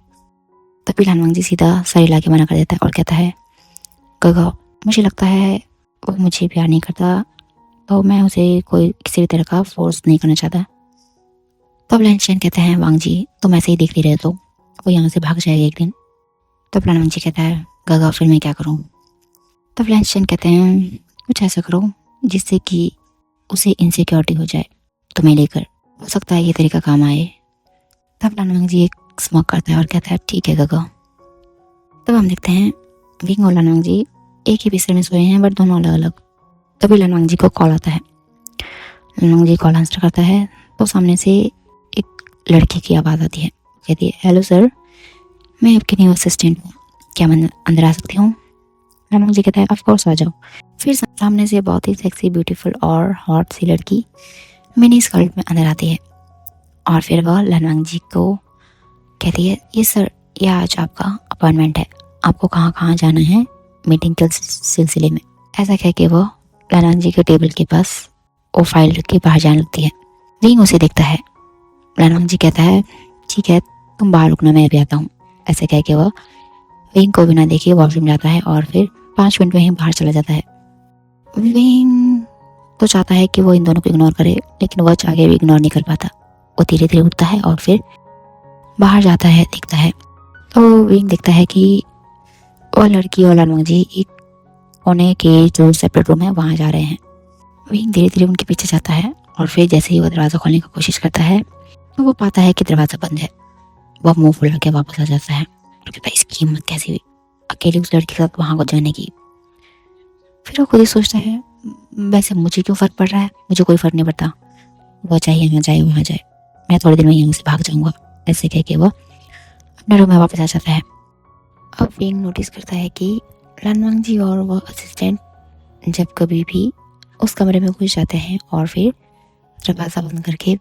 तभी लालवांग जी सीधा सर हिला के मना कर देता है और कहता है गगा, मुझे लगता है वो मुझे प्यार नहीं करता, तो मैं उसे कोई किसी भी तरह का फोर्स नहीं करना चाहता। तब लैंचैन कहते हैं वांग जी, तुम ऐसे ही देखते रहे तो वो यहाँ से भाग जाएगा एक दिन। तब लालवांग जी कहता है गगा, फिर मैं क्या करूँ? तब लैंचैन कहते हैं कुछ ऐसा करो जिससे कि उसे इनसिक्योरिटी हो जाए तुम्हें लेकर, हो सकता है ये तरीका काम आए। तब लालवांग जी एक स्मोक करता है और कहता है ठीक है गगा। तब हम देखते हैं विंग और लालवांग जी एक ही बिस्तर में सोए हैं, बट दोनों अलग अलग। तभी लालवांग जी को कॉल आता है। लालवांग जी कॉल आंसर करता है तो सामने से एक लड़की की आवाज़ आती है, कहती है हेलो सर, मैं आपकी न्यू असिस्टेंट हूँ, क्या मैं अंदर आ सकती हूँ? लालवांग जी कहता है ऑफ कोर्स आ जाओ। फिर सामने से बहुत ही सेक्सी, ब्यूटीफुल और हॉट सी लड़की मिनी स्कर्ट में अंदर आती है और फिर वह लालवांग जी को कहती है ये सर, यह आज आपका अपॉइंटमेंट है, आपको कहाँ कहाँ जाना है मीटिंग के सिलसिले में। ऐसा कह के वो लालवांग जी के टेबल के पास वो फाइल रख के बाहर जाने लगती है। विंग उसे देखता है। लालवांग जी कहता है ठीक है, तुम बाहर रुकना, मैं अभी आता हूँ। ऐसे कह के वह विंग को बिना देखे वॉशरूम जाता है और फिर 5 मिनट में ही बाहर चला जाता है। विंग तो चाहता है कि वो इन दोनों को इग्नोर करे, लेकिन वह चाह के भी इग्नोर नहीं कर पाता। वो धीरे धीरे उठता है और फिर बाहर जाता है, देखता है तो विंग देखता है कि वो लड़की और लालवांग जी एक कोने के जो सेपरेट रूम है वहाँ जा रहे हैं। विंग धीरे धीरे उनके पीछे जाता है और फिर जैसे ही वो दरवाज़ा खोलने की कोशिश करता है तो वो पाता है कि दरवाज़ा बंद है। वह मुंह फुला के वापस आ जाता है और कहता है इसकी हिम्मत कैसी हुई अकेली उस लड़की के साथ वहाँ को जाने की। फिर वो खुद ही सोचता है वैसे मुझे क्यों फ़र्क पड़ रहा है, मुझे कोई फ़र्क नहीं पड़ता, वो चाहे यहाँ जाए वहाँ जाए, मैं थोड़ी देर में यहाँ से भाग जाऊँगा। ऐसे कह के वो अपने रूम में वापस आ जाता है। अब विंग नोटिस करता है कि लालवांग जी और वो असिस्टेंट जब कभी भी उस कमरे में घुस जाते हैं और फिर दरवाज़ा बंद करके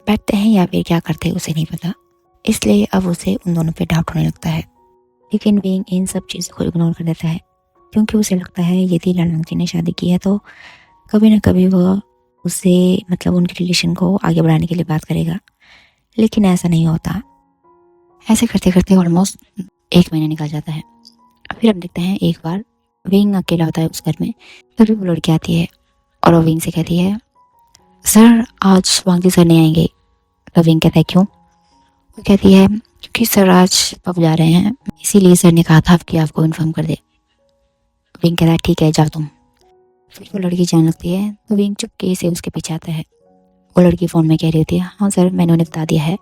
बैठते हैं या फिर क्या करते हैं उसे नहीं पता, इसलिए अब उसे उन दोनों पे डाउट होने लगता है। लेकिन विंग इन सब चीज़ों को इग्नोर कर देता है क्योंकि उसे लगता है यदि लालवांग जी ने शादी की है तो कभी ना कभी वह उससे मतलब उनके रिलेशन को आगे बढ़ाने के लिए बात करेगा, लेकिन ऐसा नहीं होता। ऐसे करते करते ऑलमोस्ट 1 महीना निकल जाता है। फिर हम देखते हैं एक बार विंग अकेला होता है उस घर में, तभी वो लड़की आती है और वो विंग से कहती है सर आज वांग जी सर नहीं आएंगे। तो विंग कहता है क्यों? वो कहती है क्योंकि सर आज पब जा रहे हैं, इसीलिए सर ने कहा था कि आपको इन्फॉर्म कर दे। विंग कहता है ठीक है जाओ तुम। फिर वो लड़की जाने लगती है तो विंग चुपके से उसके पीछे आता है। वो लड़की फ़ोन में कह रही होती है हाँ सर मैंने उन्हें बता दिया है,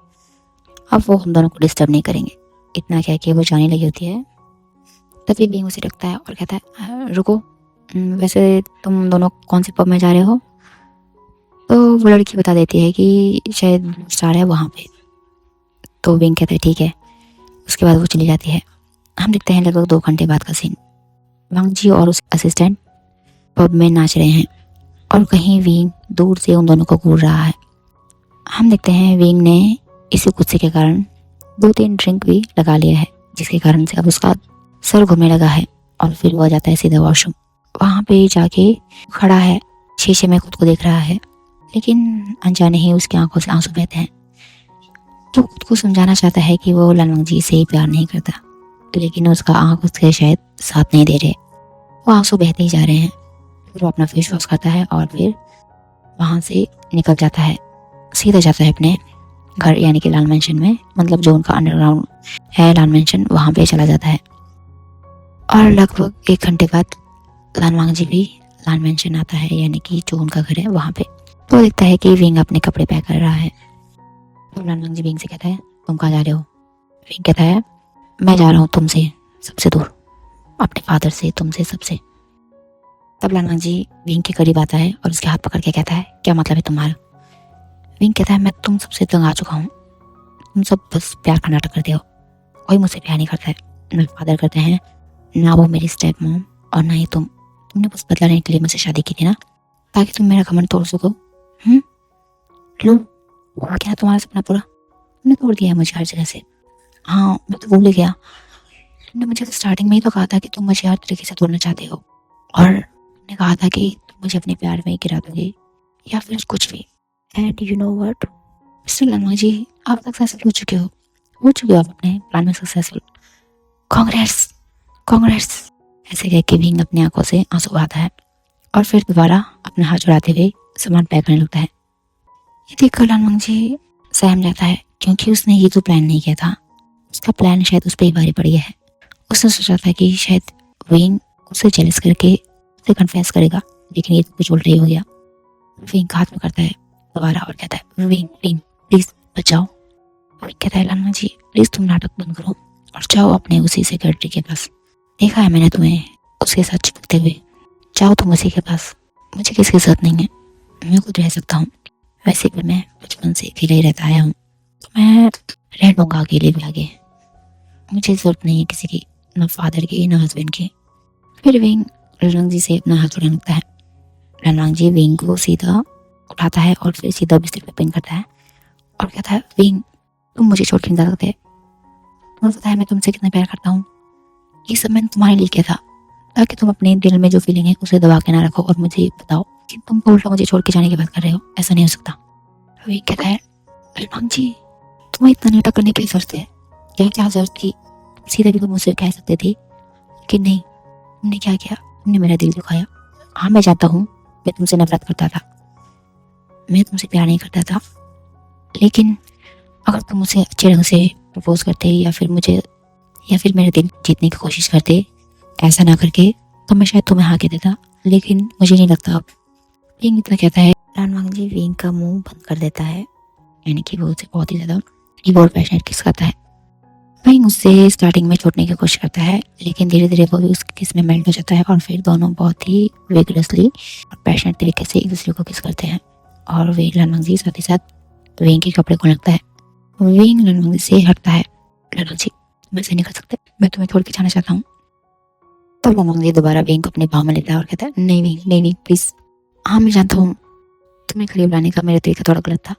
अब वो हम दोनों को डिस्टर्ब नहीं करेंगे। इतना कह के वो जाने लगी होती है। तभी विंग उसे रखता है और कहता है रुको, वैसे तुम दोनों कौन से पब में जा रहे हो? तो वो लड़की बता देती है कि शायद स्टार है वहाँ पे। तो विंग कहता है ठीक है। उसके बाद वो चली जाती है। हम देखते हैं लगभग 2 घंटे बाद का सीन। वांग जी और उस असिस्टेंट पब में नाच रहे हैं और कहीं विंग दूर से उन दोनों को घूर रहा है। हम देखते हैं विंग ने इसी गुस्से के कारण 2-3 ड्रिंक भी लगा लिया है, जिसके कारण से अब उसका सर घूमने लगा है और फिर वो जाता है सीधा वॉशरूम। वहाँ पे जाके खड़ा है, शीशे में खुद को देख रहा है, लेकिन अनजाने ही उसकी आंखों से आंसू बहते हैं। तो खुद को समझाना चाहता है कि वो लालवांग जी से ही प्यार नहीं करता, लेकिन उसका आंख उसके शायद साथ नहीं दे रहे। वो आंसू बहते ही जा रहे हैं। फिर वो अपना फेस वॉश करता है और फिर वहाँ से निकल जाता है, सीधा जाता है अपने घर यानी कि लाल मेंशन में, मतलब जो उनका अंडरग्राउंड है लाल मेंशन, वहाँ पे चला जाता है। और लगभग 1 घंटे बाद लालवांग जी भी लाल मेंशन आता है यानी कि जो उनका घर है वहाँ पे। तो देखता है कि विंग अपने कपड़े पैक कर रहा है। तो लालवांग जी विंग से कहता है तुम कहाँ जा रहे हो? विंग कहता है मैं जा रहा हूँ तुमसे सबसे दूर, अपने फादर से, तुमसे, सबसे। तब लालवांग जी विंग के करीब आता है और उसके हाथ पकड़ के कहता है क्या मतलब है तुम्हारा? विंग कहता है मैं तुम सबसे तंग आ चुका हूँ, तुम सब बस प्यार का नाटक करते हो। कोई मुझसे प्यार नहीं करता है, ना फादर करते हैं, ना वो मेरी स्टेप मॉम, और ना ही तुमने बस बदला लेने के लिए मुझसे शादी की थी ना, ताकि तुम मेरा घमंड तोड़ सको। लो, हो गया तुम्हारा सपना पूरा। तुमने तोड़ दिया है मुझे हर जगह से। हाँ, मैं तो भूल ही गया, तुमने मुझे स्टार्टिंग में ही तो कहा था कि तुम मुझे हर तरीके से तोड़ना चाहते हो, और तुमने कहा था कि तुम मुझे अपने प्यार में ही गिरा दोगे या फिर कुछ भी। And you know what mister लम्मा जी, आप सक्सेसफुल हो चुके हो आप अपने प्लान में सक्सेसफुल। Congrats, congrats. ऐसे कह के विंग अपनी आंखों से आंसू बहाता है और फिर दोबारा अपने हाथ चढ़ाते हुए सामान पैक करने लगता है। ये देखकर लालमंग जी सहम जाता है, क्योंकि उसने ये तो प्लान नहीं किया था। उसका प्लान शायद उस पर ही भारी पड़ गया है। उसने सोचा था कि शायद विंग उसे जेलस करके उसे कन्फेस करेगा, लेकिन ये तो कुछ उल्टा ही हो गया। विंग हाथ में करता है दोबारा और कहता है, विंग विंग प्लीज बचाओ। विंग कहता है, लालमंग जी प्लीज तुम नाटक बंद करो और जाओ अपने उसी सेक्रेटरी के पास। देखा है मैंने तुम्हें उसके साथ चिपकते हुए, जाओ तुम उसी के पास। मुझे किसकी जरूरत नहीं है, मैं खुद रह सकता हूँ। वैसे भी मैं बचपन से अकेले ही रहता आया हूँ, तो मैं रह लूँगा अकेले भी आगे। मुझे जरूरत नहीं है किसी की, ना फादर की ना हस्बैंड की। फिर विंग लालमंग जी से अपना हाथ उड़ाने लगता है। लालमंग जी विंग को सीधा उठाता है और फिर सीधा बिस्तर पे पिन करता है और कहता है, विंग तुम मुझे छोड़ के नहीं जा सकते। तुम्हें पता है मैं तुमसे कितना प्यार करता हूँ। ये सब मैंने तुम्हारे लिए किया था, ताकि तुम अपने दिल में जो फीलिंग है उसे दबा के ना रखो और मुझे बताओ कि तुम तो उल्टा मुझे छोड़ के जाने की बात कर रहे हो। ऐसा नहीं हो सकता। विंग कहता है, लालमंग जी तुम्हें इतना नाटक करने की जरूरत है क्या जरूरत थी? सीधा भी तुम मुझसे कह सकते थे, लेकिन नहीं, तुमने क्या किया, तुमने मेरा दिल दुखाया। हाँ मैं जानता हूँ मैं तुमसे नफरत करता था, मैं तुमसे प्यार नहीं करता था, लेकिन अगर तुम मुझे अच्छे ढंग से प्रपोज करते या फिर मेरे दिल जीतने की कोशिश करते, ऐसा ना करके, तो मैं शायद तुम्हें हाँ कह देता, लेकिन मुझे नहीं लगता अब। विंग इतना कहता है। लालमंग जी विंग का मुंह बंद कर देता है, यानी कि वो उसे बहुत ही ज्यादा ईगो और पैशनेट किस करता है। विंग उससे स्टार्टिंग में छोड़ने की कोशिश करता है, लेकिन धीरे धीरे वो भी उसके किस में मेल्ट हो जाता है और फिर दोनों बहुत ही विगरसली और पैशनेट तरीके से एक दूसरे को किस करते हैं। और वे लालमंग जी साथ ही साथ विंग के कपड़े को लगता है। विंग लालमंग जी से हटता है। लालमंग जी तुम ऐसे नहीं कर सकते, मैं तुम्हें छोड़ के जाना चाहता हूँ। तो लालमंग जी दोबारा विंग को अपने बाहों में लेता है और कहता है, नहीं विंग नहीं प्लीज। हाँ मैं जानता हूँ तुम्हें करीब लाने का मेरा तरीका थोड़ा गलत था,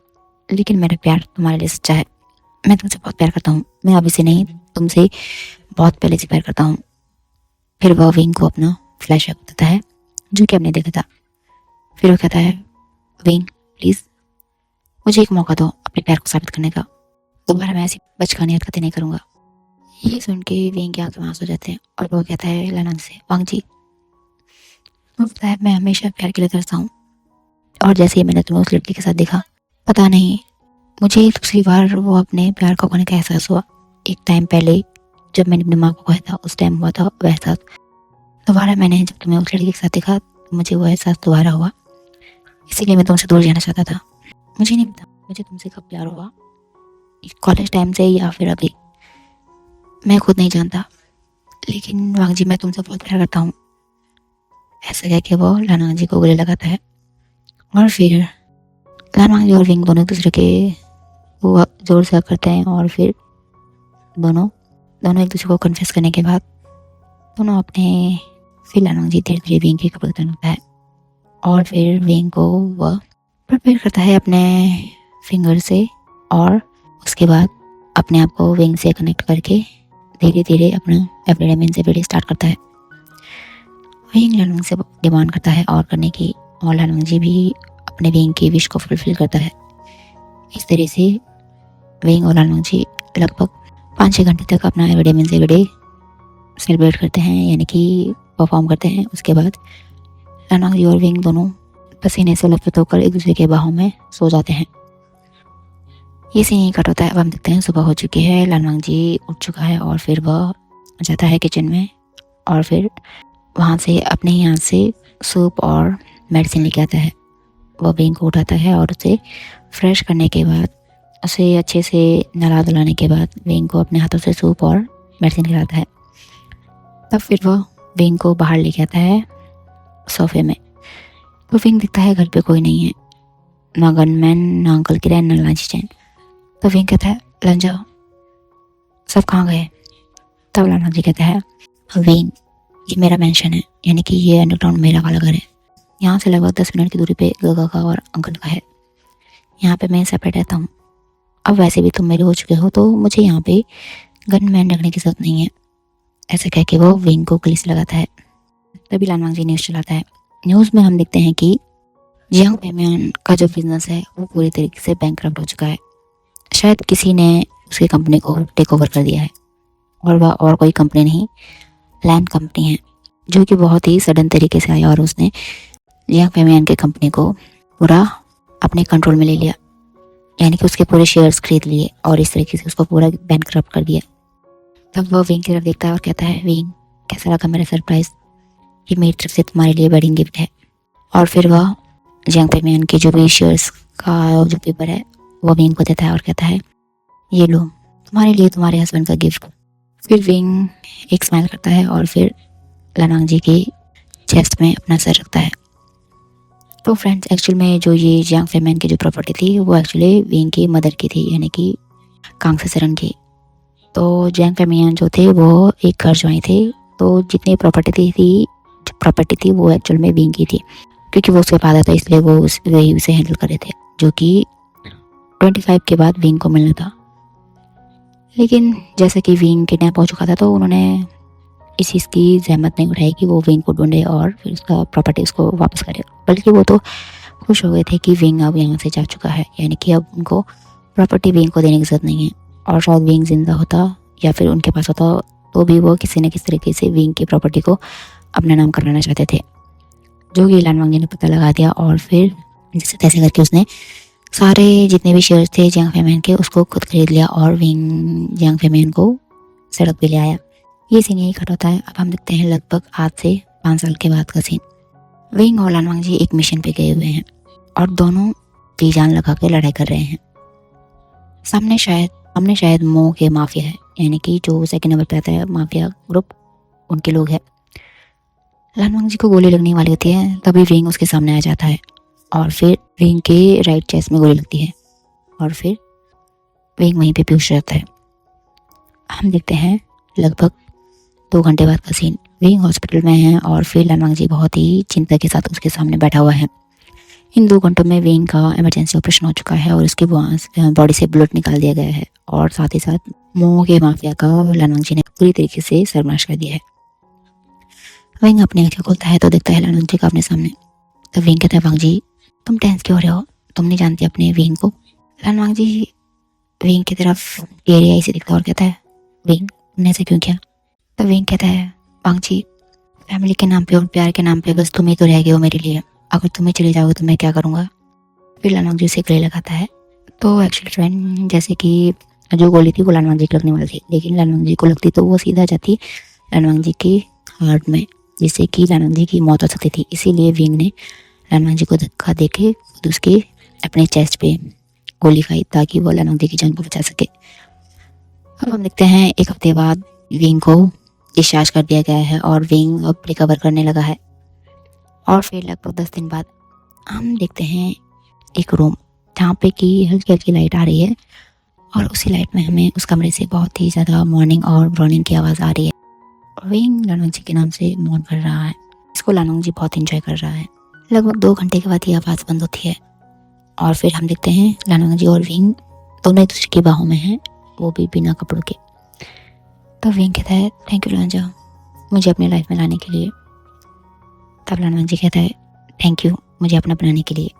लेकिन मेरा प्यार तुम्हारे लिए सच्चा है। मैं तुमसे बहुत प्यार करता हूँ, मैं अभी से नहीं तुमसे बहुत पहले से प्यार करता हूँ। फिर वह विंग को अपना फ्लैशबैक बताता है जो कि हमने देखा था। फिर वो कहता है, विंग प्लीज मुझे एक मौका दो अपने प्यार को साबित करने का, दोबारा मैं ऐसी बचकानी हरकतें नहीं करूंगा। ये सुन के विंग की आंखें में आंसू हो जाते हैं और वो कहता है लालमंग से, वांग जी तुम्हें पता है मैं हमेशा प्यार के लिए तरसता हूँ, और जैसे ही मैंने तुम्हें उस लड़की के साथ देखा, पता नहीं मुझे दूसरी बार वो अपने प्यार को खोने का एहसास हुआ। एक टाइम पहले जब मैंने अपनी माँ को खोया था उस टाइम हुआ था वह एहसास। दोबारा मैंने जब तुम्हें उस लड़की के साथ देखा, मुझे वो एहसास दोबारा हुआ, इसीलिए मैं तुमसे दूर जाना चाहता था। मुझे नहीं पता मुझे तुमसे कब प्यार हुआ, कॉलेज टाइम से या फिर अभी, मैं खुद नहीं जानता, लेकिन वांग जी मैं तुमसे बहुत प्यार करता हूँ। ऐसा कह के वो लालमंग जी को गले लगाता है और फिर लालमंग जी और विंग दोनों एक दूसरे के वो जोर से करते हैं और फिर दोनों एक दूसरे को कन्फेस करने के बाद दोनों अपने फिर लालमंग जी धीरे धीरे विंग के कपड़े उतारने लगता है और फिर विंग को वह प्रिपेयर करता है अपने फिंगर से, और उसके बाद अपने आप को विंग से कनेक्ट करके धीरे धीरे अपना एवरीडे मीन्स एवरीडे स्टार्ट करता है। विंग लालमंग से डिमांड करता है और करने की, और लालमंग जी भी अपने विंग की विश को फुलफिल करता है। इस तरह से विंग और लालमंग जी लगभग 5-6 घंटे तक अपना एवरीडे मीन्स एवरीडे सेलिब्रेट करते हैं, यानी कि परफॉर्म करते हैं। उसके बाद लालमंग जी और विंग दोनों पसीने से लथपथ होकर एक दूसरे के बाहों में सो जाते हैं। ये सीन यहीं कट होता है। अब हम देखते हैं सुबह हो चुकी है, लालमंग जी उठ चुका है और फिर वह जाता है किचन में और फिर वहाँ से अपने ही हाथ से सूप और मेडिसिन लेके आता है। वह विंग को उठाता है और उसे फ्रेश करने के बाद, उसे अच्छे से नहला धुलाने के बाद विंग को अपने हाथों से सूप और मेडिसिन खिलाता है। तब फिर वह विंग को बाहर लेके आता है सोफे में। तो विंग दिखता है घर पे कोई नहीं है, ना गनमैन, ना अंकल किरण, ना लांची चैन। तो विंग कहता है, लंजा सब कहाँ गए? तब लानवांग जी कहता है, विंग, ये मेरा मेंशन है, यानी कि ये अंडरग्राउंड मेरा वाला घर है। यहाँ से लगभग 10 मिनट की दूरी पे गगा का और अंकल का है। यहाँ पे मैं सेपरेट रहता हूँ। अब वैसे भी तुम मेरे हो चुके हो तो मुझे यहाँ पे गनमैन रखने की जरूरत नहीं है। ऐसे कह के वो विंग को गली से लगाता है। तभी लानवांग जी न्यूज़ चलाता है। न्यूज़ में हम देखते हैं कि जियांग फैमियन का जो बिजनेस है वो पूरी तरीके से बैंकरप्ट हो चुका है। शायद किसी ने उसकी कंपनी को टेक ओवर कर दिया है, और वह और कोई कंपनी नहीं, लैंड कंपनी है, जो कि बहुत ही सडन तरीके से आया और उसने जियांग फैमियन की कंपनी को पूरा अपने कंट्रोल में ले लिया, यानी कि उसके पूरे शेयर्स खरीद लिए और इस तरीके से उसको पूरा बैंकरप्ट कर दिया। तब वह विंग की तरफ देखता है और कहता है, विंग, कैसा लगा मेरा सरप्राइज? ये मेरी तरफ से तुम्हारे लिए वेडिंग गिफ्ट है। और फिर वह जियांग फैमियन के जो भी शेयर्स का जो पेपर है वो विंग को देता है और कहता है, ये लो, तुम्हारे लिए तुम्हारे हस्बैंड का गिफ्ट। फिर विंग एक स्माइल करता है और फिर लानवांग जी के चेस्ट में अपना सर रखता है। तो फ्रेंड्स, एक्चुअल में जो ये जियांग फैमियन की जो प्रॉपर्टी थी वो एक्चुअली विंग की मदर की थी, यानी कि कांग सेसरन की। तो जियांग फैमियन जो थे वो एक घर ज्वाइन थे, तो जितनी प्रॉपर्टी थी वो एक्चुअल में विंग की थी, क्योंकि वो उसके फादर था, इसलिए वो वही उसे हैंडल कर रहे थे, जो कि 25 के बाद विंग को मिलना था। लेकिन जैसे कि विंग किडनैप हो चुका था तो उन्होंने इस चीज़ की जहमत नहीं उठाई कि वो विंग को ढूंढे और फिर उसका प्रॉपर्टी उसको वापस करे, बल्कि वो तो खुश हो गए थे कि विंग अब यहाँ से जा चुका है, यानी कि अब उनको प्रॉपर्टी विंग को देने की जरूरत नहीं है। और शायद विंग जिंदा होता या फिर उनके पास होता तो भी वो किसी न किसी तरीके से विंग की प्रॉपर्टी को अपने नाम करवाना चाहते थे, जो कि लानवांग जी ने पता लगा दिया। और फिर जैसे तैसे करके उसने सारे जितने भी शेयर्स थे जियांग फैमियन के उसको खुद खरीद लिया और विंग जियांग फैमियन को सड़क पे ले आया। ये सीन यही कट होता है। अब हम देखते हैं लगभग आज से 5 साल के बाद का सीन। विंग और लानवांग जी एक मिशन पे गए हुए हैं और दोनों जी जान लगा के लड़ाई कर रहे हैं। सामने शायद मो के माफिया है, यानी कि जो सेकंड नंबर पे आता है माफिया ग्रुप, उनके लोग हैं। लानवांग जी को गोली लगने वाली होती है, तभी विंग उसके सामने आ जाता है और फिर विंग के राइट चेस्ट में गोली लगती है और फिर विंग वहीं पे बेहोश रहता है। हम देखते हैं लगभग 2 घंटे बाद का सीन। विंग हॉस्पिटल में है और फिर लानवांग जी बहुत ही चिंता के साथ उसके सामने बैठा हुआ है। इन 2 घंटों में विंग का इमरजेंसी ऑपरेशन हो चुका है और उसकी बॉडी से ब्लड निकाल दिया गया है और साथ ही साथ मो के माफिया का लानवांग जी ने पूरी तरीके से सर्वनाश कर दिया है। विंग अपनी आंखें खोलता है तो देखता है लानवांग जी का अपने सामने। तो विंग कहता है, वांग जी, तुम टेंस क्यों हो रहे हो? तुम नहीं जानते अपने विंग को? लानवांग जी विंग की तरफ गहरी आई से देखता है और कहता है, विंग, तुमने ऐसा क्यों किया? तो विंग कहता है, वांग जी, फैमिली के नाम पे और प्यार के नाम पे बस तुम ही तो रह गए हो मेरे लिए। अगर तुम्हें चले जाओगे तो मैं क्या करूँगा? फिर लानवांग जी उसे गले लगाता है। तो एक्चुअली फ्रेंड, जैसे कि जो गोली थी वो लानवांग जी को लगने वाली थी, लेकिन लानवांग जी को लगती तो वो सीधा जाती लानवांग जी के हार्ट में, जिससे कि लानवांग जी की मौत हो सकती थी। इसीलिए विंग ने लानवांग जी को धक्का देके खुद उसके अपने चेस्ट पे गोली खाई ताकि वो लानवांग जी की जान को बचा सके। अब हम देखते हैं 1 हफ्ते बाद विंग को डिस्चार्ज कर दिया गया है और विंग अब रिकवर करने लगा है। और फिर लगभग 10 दिन बाद हम देखते हैं एक रूम जहाँ पे कि हल्की हल्की लाइट आ रही है और उसी लाइट में हमें उस कमरे से बहुत ही ज़्यादा मॉर्निंग और ग्रोनिंग की आवाज़ आ रही है। विंग लानवांग जी के नाम से मौन कर रहा है। इसको लानवांग जी बहुत इंजॉय कर रहा है। लगभग 2 घंटे के बाद ये आवाज़ बंद होती है और फिर हम देखते हैं लानवांग जी और विंग दोनों एक दूसरे की बाहों में हैं, वो भी बिना कपड़ों के। तो विंग कहता है, थैंक यू लांजा, मुझे अपनी लाइफ में लाने के लिए। तब लानवांग जी कहता है, थैंक यू मुझे अपना बनाने के लिए।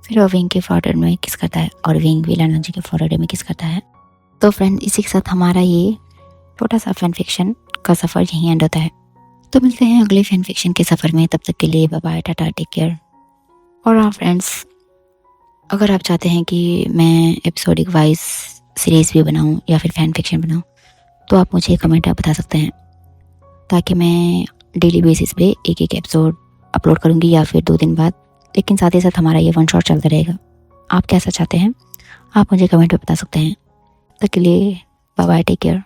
फिर वो विंग के फॉरहेड में किस करता है और विंग भी लानवांग जी के फॉरहेड में किस करता है। तो फ्रेंड, इसी के साथ हमारा ये छोटा सा फैन फिक्शन का सफ़र यहीं एंड होता है। तो मिलते हैं अगले फैन फिक्शन के सफ़र में। तब तक के लिए bye bye, tata, take care. और हाँ फ्रेंड्स, अगर आप चाहते हैं कि मैं एपिसोडिक वाइज सीरीज़ भी बनाऊं या फिर फैन फिक्शन बनाऊं, तो आप मुझे कमेंट आप बता सकते हैं, ताकि मैं डेली बेसिस पे एक एपिसोड अपलोड करूंगी या फिर 2 दिन बाद। लेकिन साथ ही साथ हमारा ये 1 शॉट चलता रहेगा। आप कैसा चाहते हैं आप मुझे कमेंट में बता सकते हैं। तब तक के लिए बाय बाय, टेक केयर।